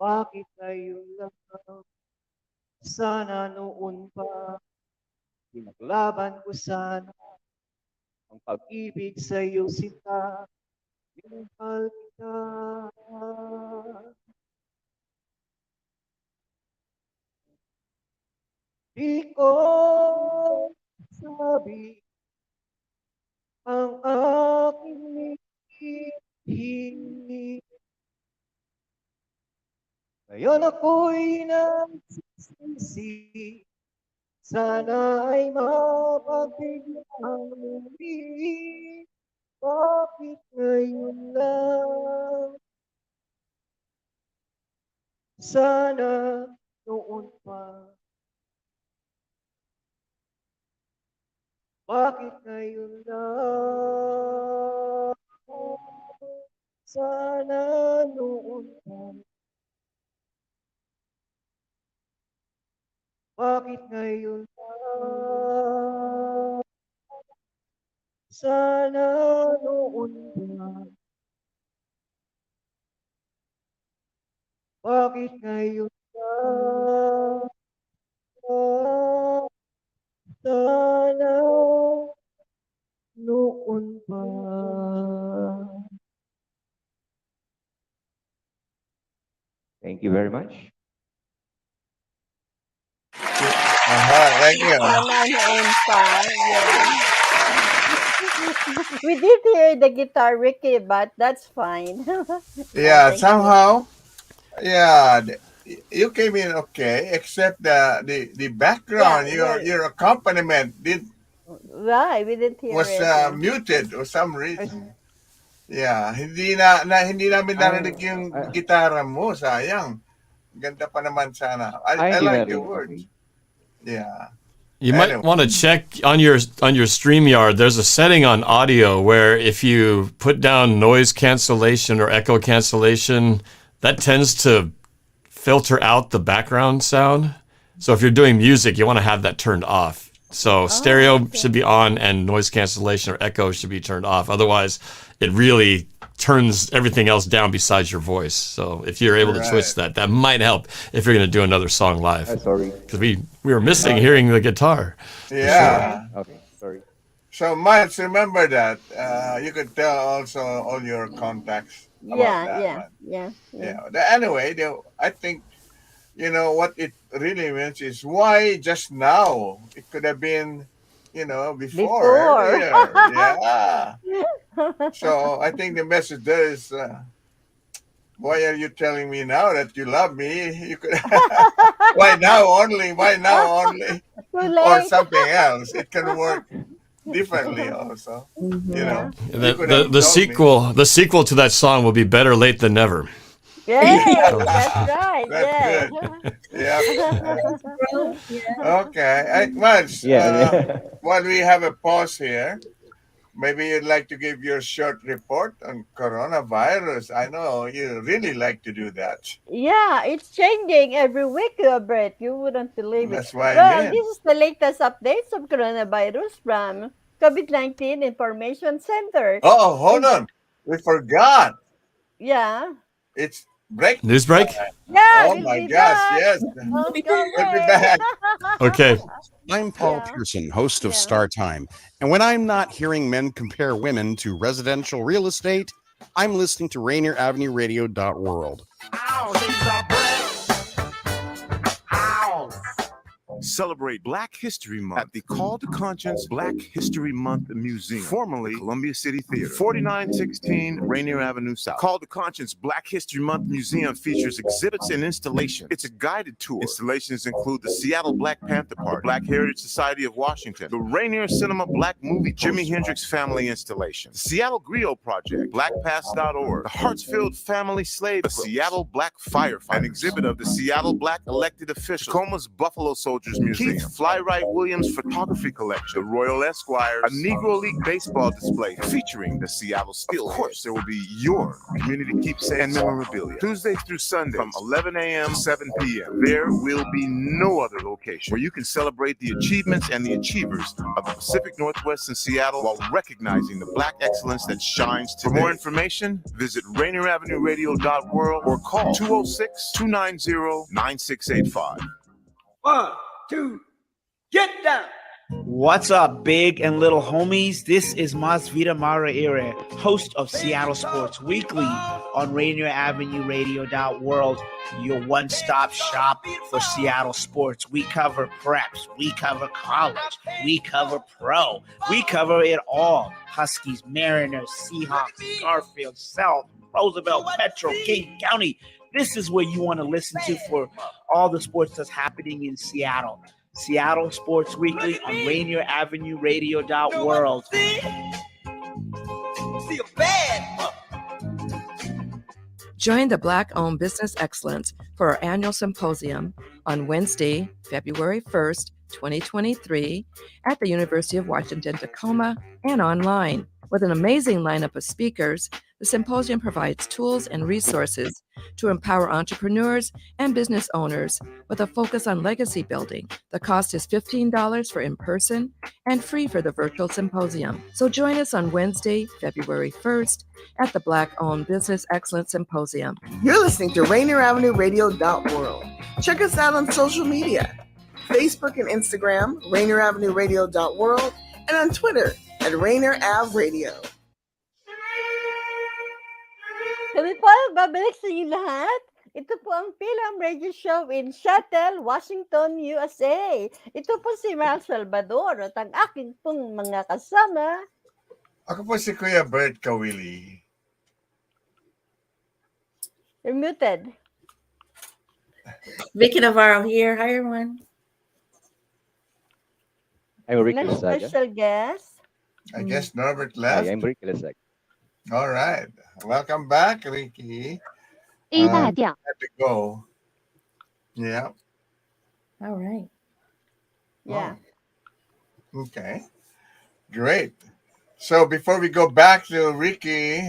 Bakit ngayon lang? Sana noon pa. Pinaglaban ko sana ang pag-ibig sa iyo, sinta. Minahal kita. Di ko sabi ang aking hinihingi. Ngayon ako'y nagsisisi. Sana ay mapagbigyan muli. Bakit ngayon lang? Sana noon pa. Bakit ngayon lang? Sana noon pa. Bakit ngayon lang? Sana noon pa. Bakit ngayon lang? Sana noon pa. Thank you very much. Thank you. Mananoon pa. Yeah. We did hear the guitar, Ricky, but that's fine. Yeah, Thank you. somehow, yeah, you came in okay, except the background, your accompaniment Right, we didn't hear was it. muted for some reason. Yeah, hindi namin narinig yung gitara mo, sayang. Ganda pa naman sana. I like the words. Yeah. You might want to check on your StreamYard. There's a setting on audio where if you put down noise cancellation or echo cancellation, that tends to filter out the background sound. So if you're doing music, you want to have that turned off. So stereo should be on and noise cancellation or echo should be turned off. Otherwise, it really turns everything else down besides your voice. So if you're able to switch that might help if you're going to do another song live. Sorry. Because we were missing hearing the guitar. Yeah. Sure. Okay, sorry. So, Miles, remember that. You could tell also all your contacts about that. Yeah. Anyway, I think, what it really means is why just now? It could have been, before. Earlier. Yeah. So I think the message there is, why are you telling me now that you love me? You could why now only? Or something else. It can work differently also. The sequel to that song will be Better Late Than Never. Yeah, that's right. That's good. Yeah. Okay. Much. While we have a pause here, maybe you'd like to give your short report on coronavirus. I know you really like to do that. Yeah, it's changing every week, Bert. You wouldn't believe it. That's why I mean. This is the latest updates of coronavirus from COVID-19 Information Center. Oh, hold on. We forgot. Yeah. It's break. News break? Yeah. Oh my gosh, yes. We'll be back. Okay. I'm Paul Pearson, host of Star Time. And when I'm not hearing men compare women to residential real estate, I'm listening to Rainier Avenue Radio.world. Celebrate Black History Month at the Call to Conscience Black History Month Museum, formerly Columbia City Theater, 4916 Rainier Avenue South. Call to Conscience Black History Month Museum features exhibits and installations. It's a guided tour. Installations include the Seattle Black Panther Party, the Black Heritage Society of Washington, the Rainier Cinema Black Movie, Jimi Hendrix Family Installation, the Seattle Griot Project, BlackPass.org, the Hartsfield Family Slave, the Seattle Black Firefighter, an exhibit of the Seattle Black Elected Officials, Tacoma's Buffalo Soldiers Museum, Keith Flywright Williams Photography Collection, the Royal Esquires, a Negro League baseball display featuring the Seattle Steelheads. Of course, there will be your community keepsakes and memorabilia. Tuesdays through Sundays from 11 a.m. to 7 p.m. There will be no other location where you can celebrate the achievements and the achievers of the Pacific Northwest and Seattle while recognizing the Black excellence that shines today. For more information, visit RainierAvenueRadio.world or call 206-290-9685. 1, 2, get down. What's up, big and little homies? This is Masvita Maraire, host of Seattle Sports Weekly on Rainier Avenue Radio.world, your one-stop shop for Seattle sports. We cover preps, we cover college, we cover pro, we cover it all. Huskies, Mariners, Seahawks, Garfield, South, Roosevelt, Petro, King County. This is where you want to listen to for all the sports that's happening in Seattle. Seattle Sports Weekly on Rainier Avenue Radio.world. Join the Black-owned Business Excellence for our annual symposium on Wednesday, February 1st, 2023 at the University of Washington, Tacoma and online. With an amazing lineup of speakers, the symposium provides tools and resources to empower entrepreneurs and business owners with a focus on legacy building. The cost is $15 for in-person and free for the virtual symposium. So join us on Wednesday, February 1st at the Black-owned Business Excellence Symposium. You're listening to Rainier Avenue Radio.world. Check us out on social media, Facebook and Instagram, Rainier Avenue Radio.world, and on Twitter at Rainier Ave Radio. Kami po, babalik sa inyo lahat. Ito po ang Fil-Am Radio Show in Seattle, Washington, USA. Ito po si Mal Salvador at ang aking pong mga kasama. Ako po si Kuya Bert Kawili. You're muted. Vicky Navarro here. Hi, everyone. I'm Ricky Next Lazaga. special guest. I guess Norbert Hi, left. I'm Ricky Lazaga. All right. Welcome back, Ricky. Had to go. Yeah. All right. Yeah. Okay. Great. So before we go back to Ricky,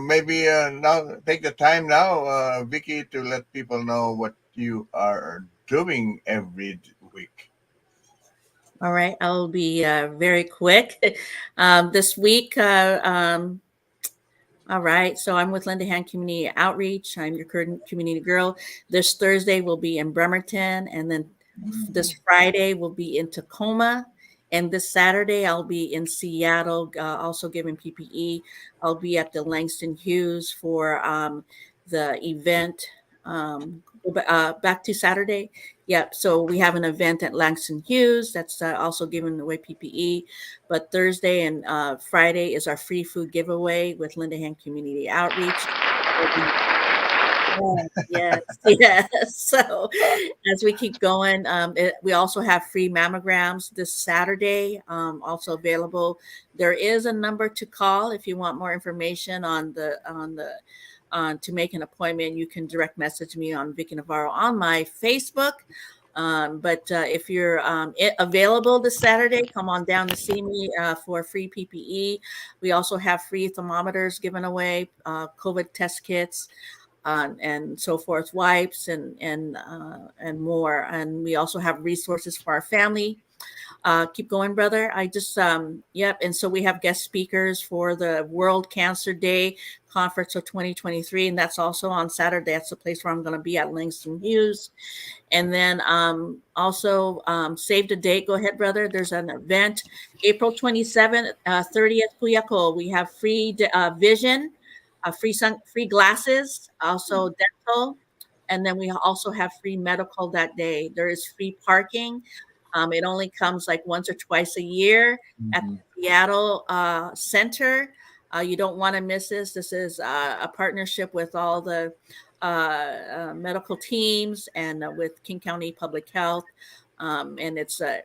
maybe now take the time now, Vicky, to let people know what you are doing every week. All right. I'll be very quick. This week, all right. So I'm with Linda Hand Community Outreach. I'm your current community girl. This Thursday we'll be in Bremerton, and then this Friday we'll be in Tacoma. And this Saturday, I'll be in Seattle, also giving PPE. I'll be at the Langston Hughes for the event. Back to Saturday. Yep. So we have an event at Langston Hughes that's also giving away PPE. But Thursday and Friday is our free food giveaway with Linda Hand Community Outreach. Yes. So as we keep going, we also have free mammograms this Saturday, also available. There is a number to call if you want more information on to make an appointment. You can direct message me on Vicky Navarro on my Facebook. But if you're available this Saturday, come on down to see me for free PPE. We also have free thermometers given away, COVID test kits, and so forth, wipes and more. And we also have resources for our family. Keep going, brother. I just, yep. And so we have guest speakers for the World Cancer Day Conference of 2023. And that's also on Saturday. That's the place where I'm going to be at Langston Hughes. And then also save the date. Go ahead, brother. There's an event, April 27th, 30th, Kuyako. We have free vision, free glasses, also dental. And then we also have free medical that day. There is free parking. It only comes like once or twice a year at the Seattle Center. You don't want to miss this. This is a partnership with all the medical teams and with King County Public Health. And it's a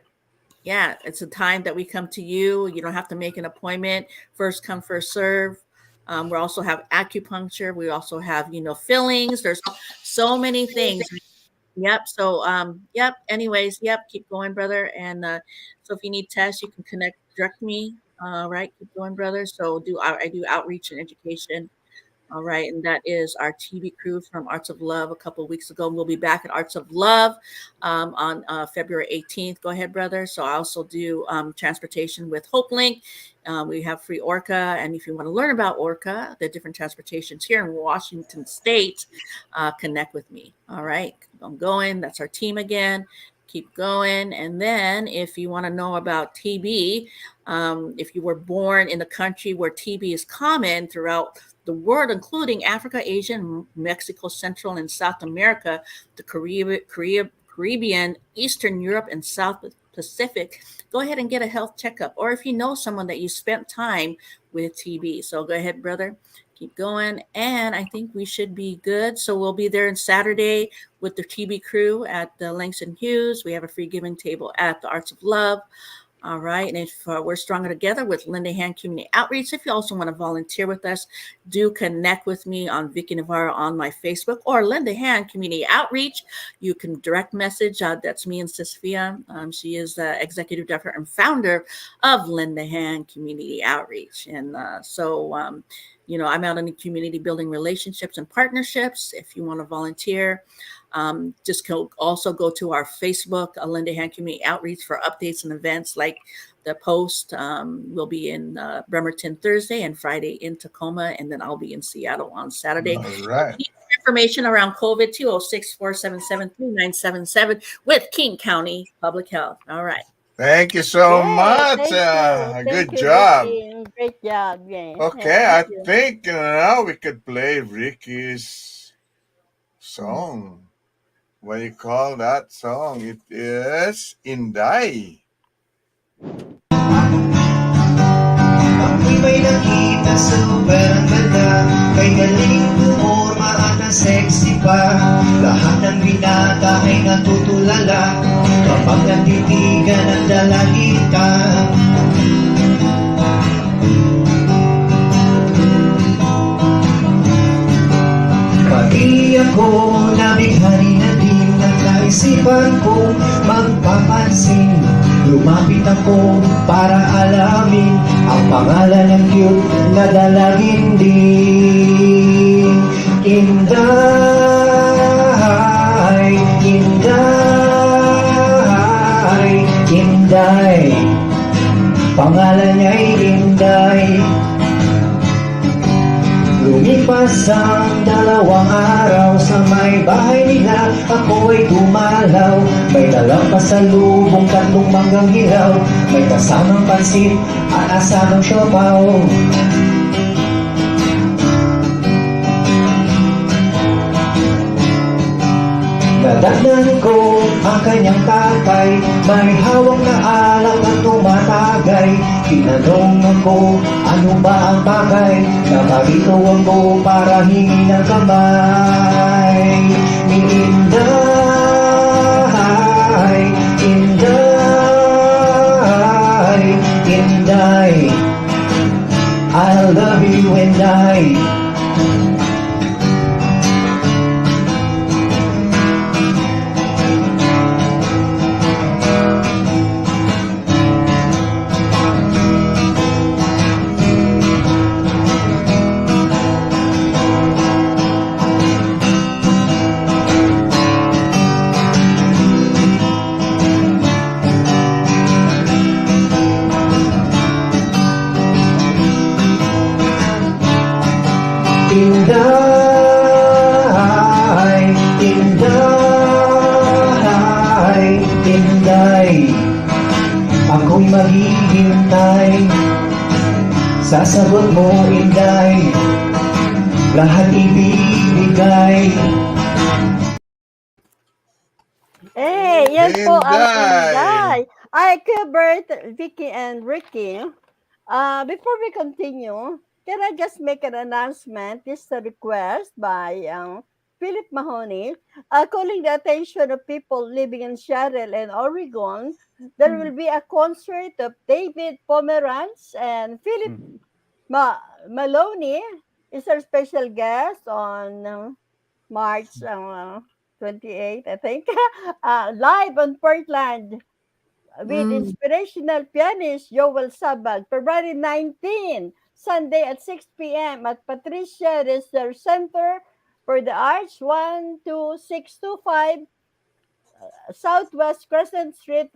time that we come to you. You don't have to make an appointment. First come, first serve. We also have acupuncture. We also have, fillings. There's so many things. Yep. So, yep. Anyways, yep. Keep going, brother. And so if you need tests, you can direct me. Right. Keep going, brother. So I do outreach and education. All right. And that is our TV crew from Arts of Love a couple of weeks ago. We'll be back at Arts of Love on February 18th. Go ahead, brother. So I also do transportation with Hopelink. We have free Orca. And if you want to learn about Orca, the different transportations here in Washington State, connect with me. All right. I'm going. That's our team again. Keep going. And then if you want to know about TB, if you were born in a country where TB is common throughout the world, including Africa, Asia, Mexico, Central and South America, the Caribbean, Eastern Europe, and South Pacific, go ahead and get a health checkup. Or if you know someone that you spent time with TB. So go ahead, brother. Keep going. And I think we should be good. So we'll be there on Saturday with the TB crew at the Langston Hughes. We have a free giving table at the Arts of Love. All right. And if we're stronger together with Linda Hand Community Outreach, if you also want to volunteer with us, do connect with me on Vicky Navarro on my Facebook or Linda Hand Community Outreach. You can direct message. That's me and Sophia. She is the executive director and founder of Linda Hand Community Outreach. And I'm out in the community building relationships and partnerships. If you want to volunteer, just also go to our Facebook, Linda Hand Community Outreach, for updates and events like the post. We'll be in Bremerton Thursday and Friday in Tacoma, and then I'll be in Seattle on Saturday. All right. Information around COVID, 206-477-3977 with King County Public Health. All right. Thank you so much. Thank Good you, job. Vicky. Great job. Yeah. Okay, I think now we could play Ricky's song. What do you call that song? It is Inday. Ako'y may nakita sa lugar ang ganda, may galing umorma at ang sexy pa. Lahat ng binata ay natutulala kapag natitigan ang dalagita. Pati ako nabighani na din at naisipan kong magpapansin. Lumapit ako para alamin ang pangalan ng cute na dalaginding. Inday, Inday, Inday, pangalan niya'y Inday. Lumipas ang 2 araw sa may bahay nila, ako ay dumalaw. May dalang pasalubong 3 manggang hilaw, may kasamang pansit at asamang siopaw. Nadagdan ko ang kanyang tatay, may hawak na alak at tumatagay. Tinanong ako, ano ba ang bagay? Nakabituan ko para hingi ng kamay. Ni Inday, Inday, Inday, I love you Inday. Inday, Inday, Inday, ako'y maghihintay. Sasagot mo Inday, lahat ibibigay. Yan po ang Inday. Ay, Kuya Bert, Vicky and Ricky, before we continue, can I just make an announcement? This is a request by Philip Mahoney, calling the attention of people living in Seattle and Oregon. There will be a concert of David Pomeranz and Philip Maloney is our special guest on March 28, I think, live on Portland with inspirational pianist Joel Sabag, February 19, Sunday at 6 p.m. at Patricia Research Center for the Arts, 12625 Southwest Crescent Street,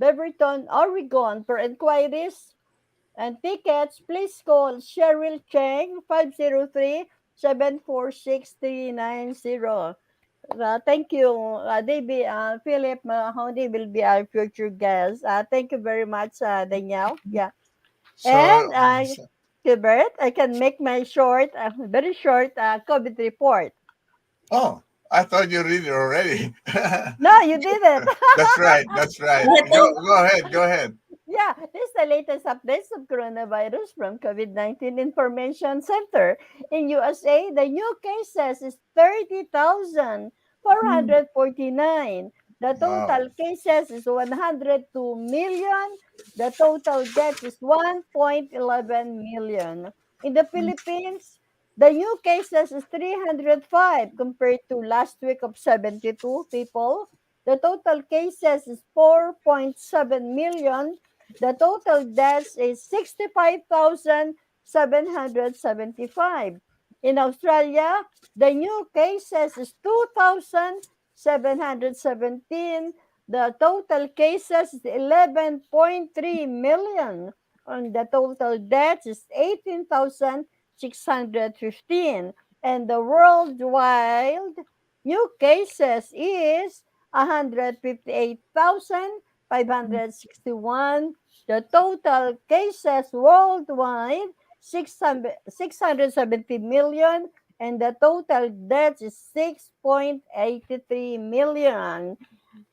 Beaverton, Oregon. For inquiries and tickets, please call Cheryl Cheng, 503-746-390. Thank you, David. Philip Mahoney will be our future guest. Thank you very much, Danielle. Yeah. So, And Gilbert, I can make my short, very short COVID report. Oh, I thought you read it already. No, you didn't. That's right. That's right. Go ahead. Go ahead. Yeah, this is the latest updates of coronavirus from COVID-19 Information Center. In USA, the new cases is 30,449. The total cases is 102 million. The total deaths is 1.11 million. In the Philippines, the new cases is 305 compared to last week of 72 people. The total cases is 4.7 million. The total deaths is 65,775. In Australia, the new cases is 2,717. The total cases is 11.3 million. And the total deaths is 18,615. And the worldwide new cases is 158,561. The total cases worldwide, 670 million and the total deaths is 6.83 million.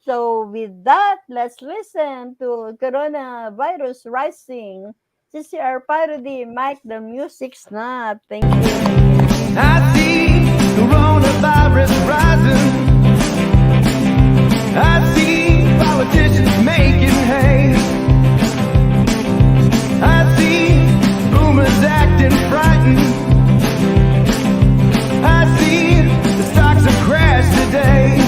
So with that, let's listen to Coronavirus Rising. CCR parody, Mike the Music Snap. Thank you. I see coronavirus rising. I see politicians making hay. I see boomers acting frightened. I see the stocks have crashed today.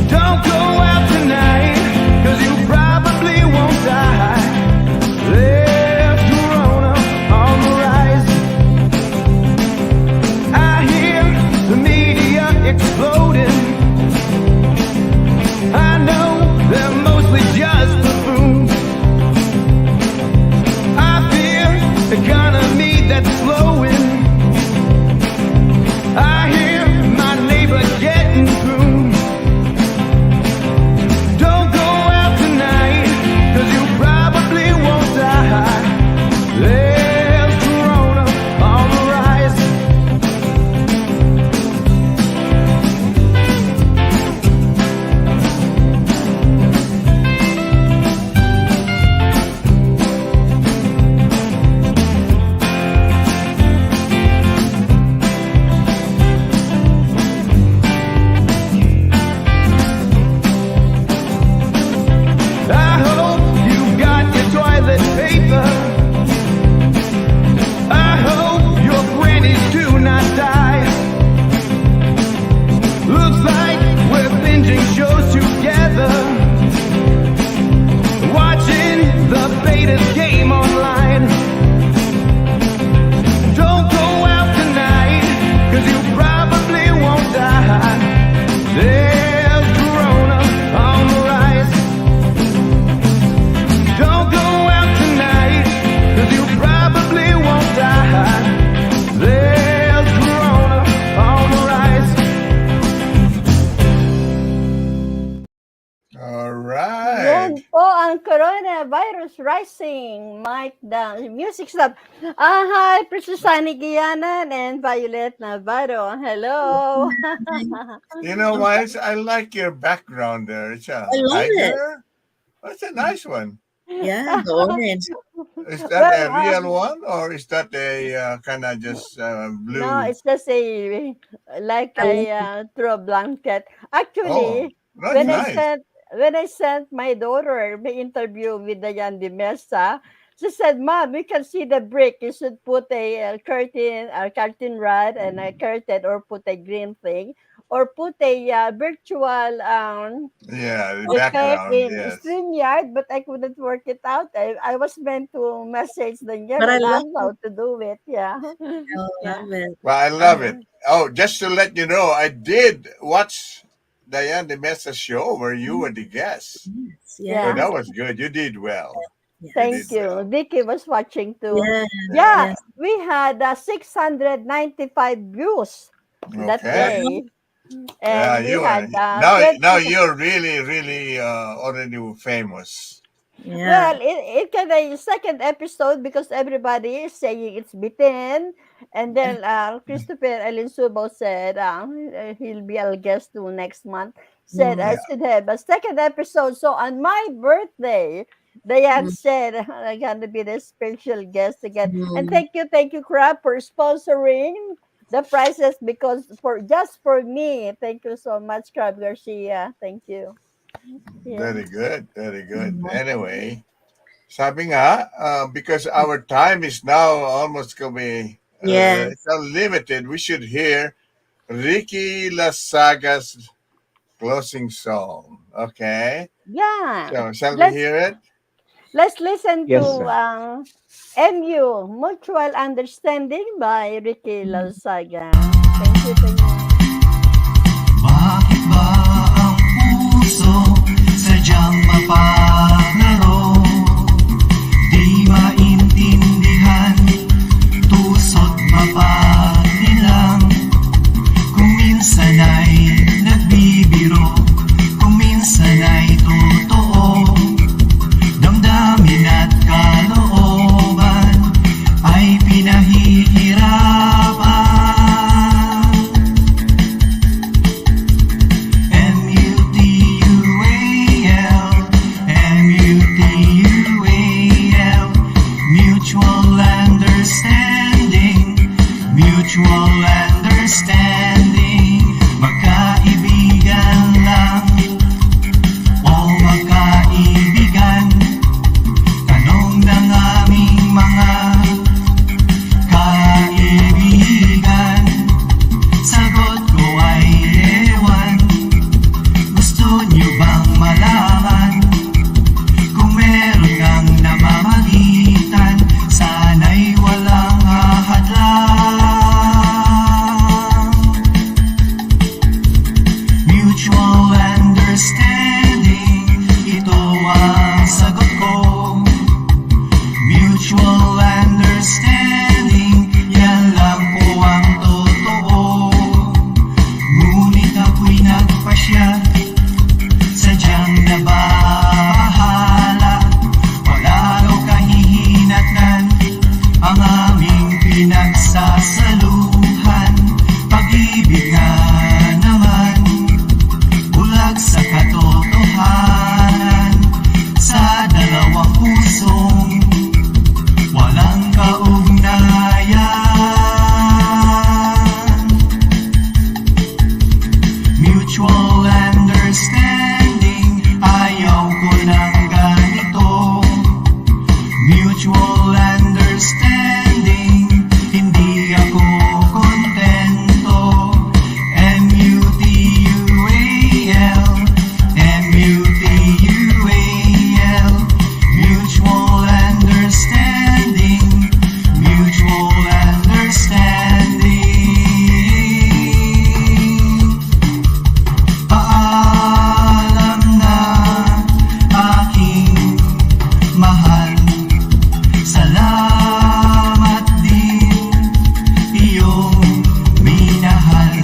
Don't go out tonight, 'cause you probably won't die. There's corona on the rise. I hear the media exploding. I know they're mostly just buffoons. I fear the economy that's slowing. I hear my neighbor getting pruned. Don't go out tonight, 'cause you probably won't die. There's corona on the rise. I hope you got your toilet paper. I hope your grannies do not die. Looks like we're binging shows together, watching the Betas game online. Don't go out tonight, 'cause you probably won't die. There's corona on the rise. Don't go out tonight, 'cause you probably won't die. There's corona on the rise. All right. Yan po ang Coronavirus Rising, Mike the Music Snap. Hi, Princess Sunny Guianan and Violet Navarro. Hello. You know, Miles, I like your background there. It's a I love it. tiger. That's a nice one. Yeah, the orange. Is that a real one, or is that a kind of just blue? No, it's just like a throw blanket. Actually, that's when nice. I sent my daughter the interview with Diane de Mesa, she said, "Mom, we can see the brick. You should put a curtain rod and a curtain, or put a green thing, or put a virtual Yeah, the effect background. in Yes. StreamYard, but I couldn't work it out. I was meant to message the But I love how to do it. Yeah. I love it. Well, I love it. Oh, just to let you know, I did watch Diane de Mesa's show where you were the guest. So Yeah. that was good. You did well. Thank you. Vicky was watching too. Yeah. Yeah, we had 695 views that Okay. day. Yeah, And we you had now you're really already famous. well, it got a second episode because everybody is saying it's beaten. And then Christopher Alinsubo said he'll be our guest too next month. Said I should have a second episode. So on my birthday, Diane said I'm gonna be the special guest again. And thank you, Crab, for sponsoring the prizes because for me. Thank you so much, Crab Garcia. Thank you. Yeah. Very good. Anyway, sabi nga, because our time is now almost going Yes. it's unlimited, we should hear Ricky Lazaga's closing song. Okay? Yeah. So, shall we Let's hear it? let's listen Yes, to sir. MU Mutual Understanding by Ricky Lazaga. Thank you. Bakit ba ang puso sadyang mapaglaro? Di maintindihan, tusot mapagnilang. Kung minsan ay nagbibiro, kung minsan ay totoo. Damdamin at kalooban ay pinahihirapan. mutual understanding. Ayaw ko ng ganito. Mutual understanding. Hindi ako kontento. M-U-T-U-A-L, M-U-T-U-A-L. Mutual understanding. Mutual understanding. Paalam na aking mahal. Salamat din iyong minahal.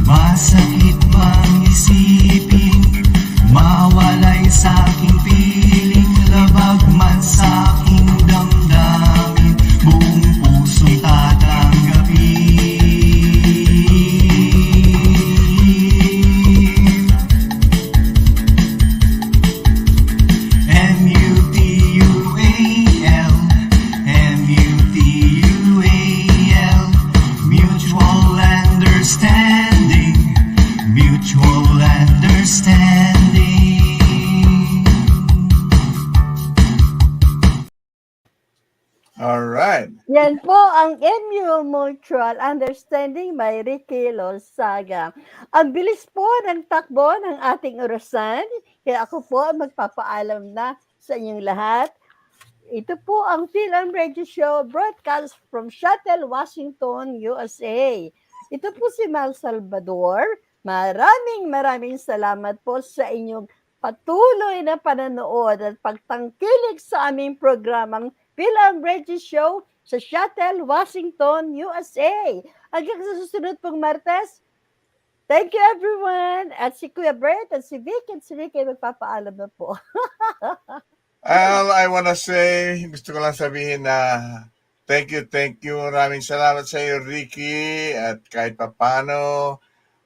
Masakit mang isipin, mawalay sa'king piling, labag man sa'king damdamin, buong pusong tatanggapin. M-U-T-U-A-L, M-U-T-U-A-L. Mutual understanding. Mutual understanding. All right. Yan po ang MU Mutual Understanding by Ricky Lazaga. Ang bilis po ng takbo ng ating orasan, kaya ako po magpapaalam na sa inyong lahat. Ito po ang Fil-Am Radio Show broadcast from Seattle, Washington, USA. Ito po si Mal Salvador. Maraming salamat po sa inyong patuloy na pananood at pagtangkilik sa aming programang Fil-Am Radio Show sa Seattle, Washington, USA. Hanggang sa susunod pong Martes, thank you everyone. At si Kuya Bert at si Vicky at si Ricky magpapaalam na po. Well, I wanna say, gusto ko lang sabihin na thank you. Maraming salamat sa iyo, Ricky. At kahit papano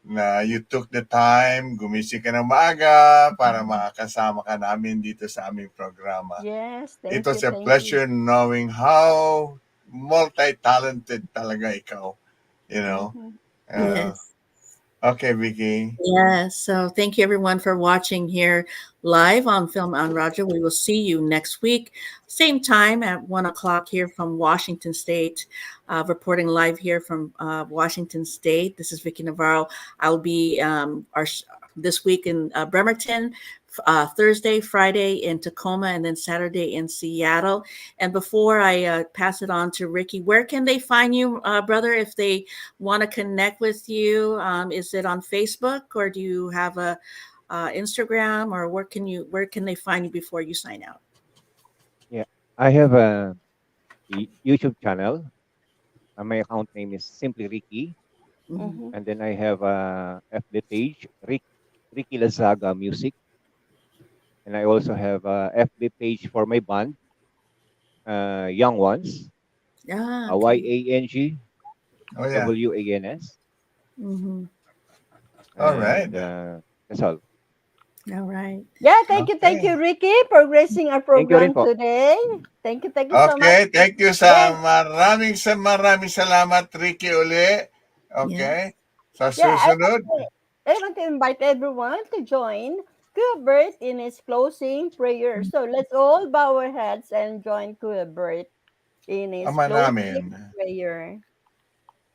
na you took the time, gumising ka ng maaga para makakasama ka namin dito sa aming programa. Yes, It was a pleasure knowing how multi-talented talaga ikaw. You know? Yes. Okay, Vicky. Yes. So thank you everyone for watching here live on Fil-Am Radyo. We will see you next week, same time at 1:00 here from Washington State. Reporting live here from Washington State. This is Vicky Navarro. I'll be this week in Bremerton, Thursday, Friday in Tacoma, and then Saturday in Seattle. And before I pass it on to Ricky, where can they find you, brother, if they want to connect with you? Is it on Facebook, or do you have a Instagram, or where can they find you before you sign out? Yeah, I have a YouTube channel. My account name is Simply Ricky. Mhm. And then I have a FB page, Ricky Lazaga Music. And I also have a FB page for my band, Young Ones, YANG Oh, yeah. WANS. Mm-hmm. All right. That's all. All right. Yeah, thank you, Ricky, for gracing our Thank you rin program po. today. Thank you so much. Okay, thank you sa maraming salamat, Ricky, uli. Okay. Sa susunod. I want to invite everyone to join Kuya Bert in his closing prayer. So let's all bow our heads and join Kuya Bert in his Ama closing namin. prayer.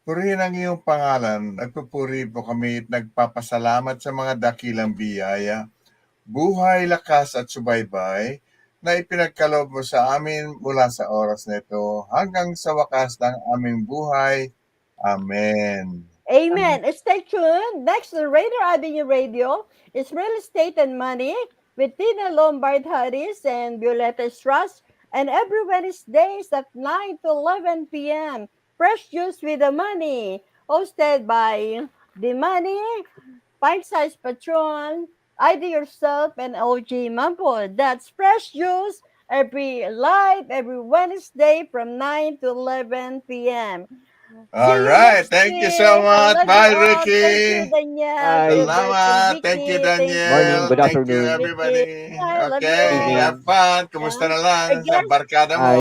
Purihin ang iyong pangalan. Nagpupuri po kami at nagpapasalamat sa mga dakilang biyaya, buhay, lakas at subaybay na ipinagkaloob mo sa amin mula sa oras na ito hanggang sa wakas ng aming buhay. Amen. Amen. Stay tuned. Next on Rainier Avenue Radio is Real Estate and Money with Tina Lombard Harris and Violeta Strass. And every Wednesdays at 9 to 11 p.m. Fresh Juice with the Money, hosted by The Money, Pint Size Patron, ID Yourself, and OG Mampo. That's Fresh Juice every Wednesday from 9 to 11 p.m. All right. Thank you so much. Bye, Ricky. Thank you, Daniel. Salamat. Thank you, Daniel. Morning, good Thank you, afternoon. everybody. I love Okay. you. Have fun. Kumusta na lang sa barkada mo?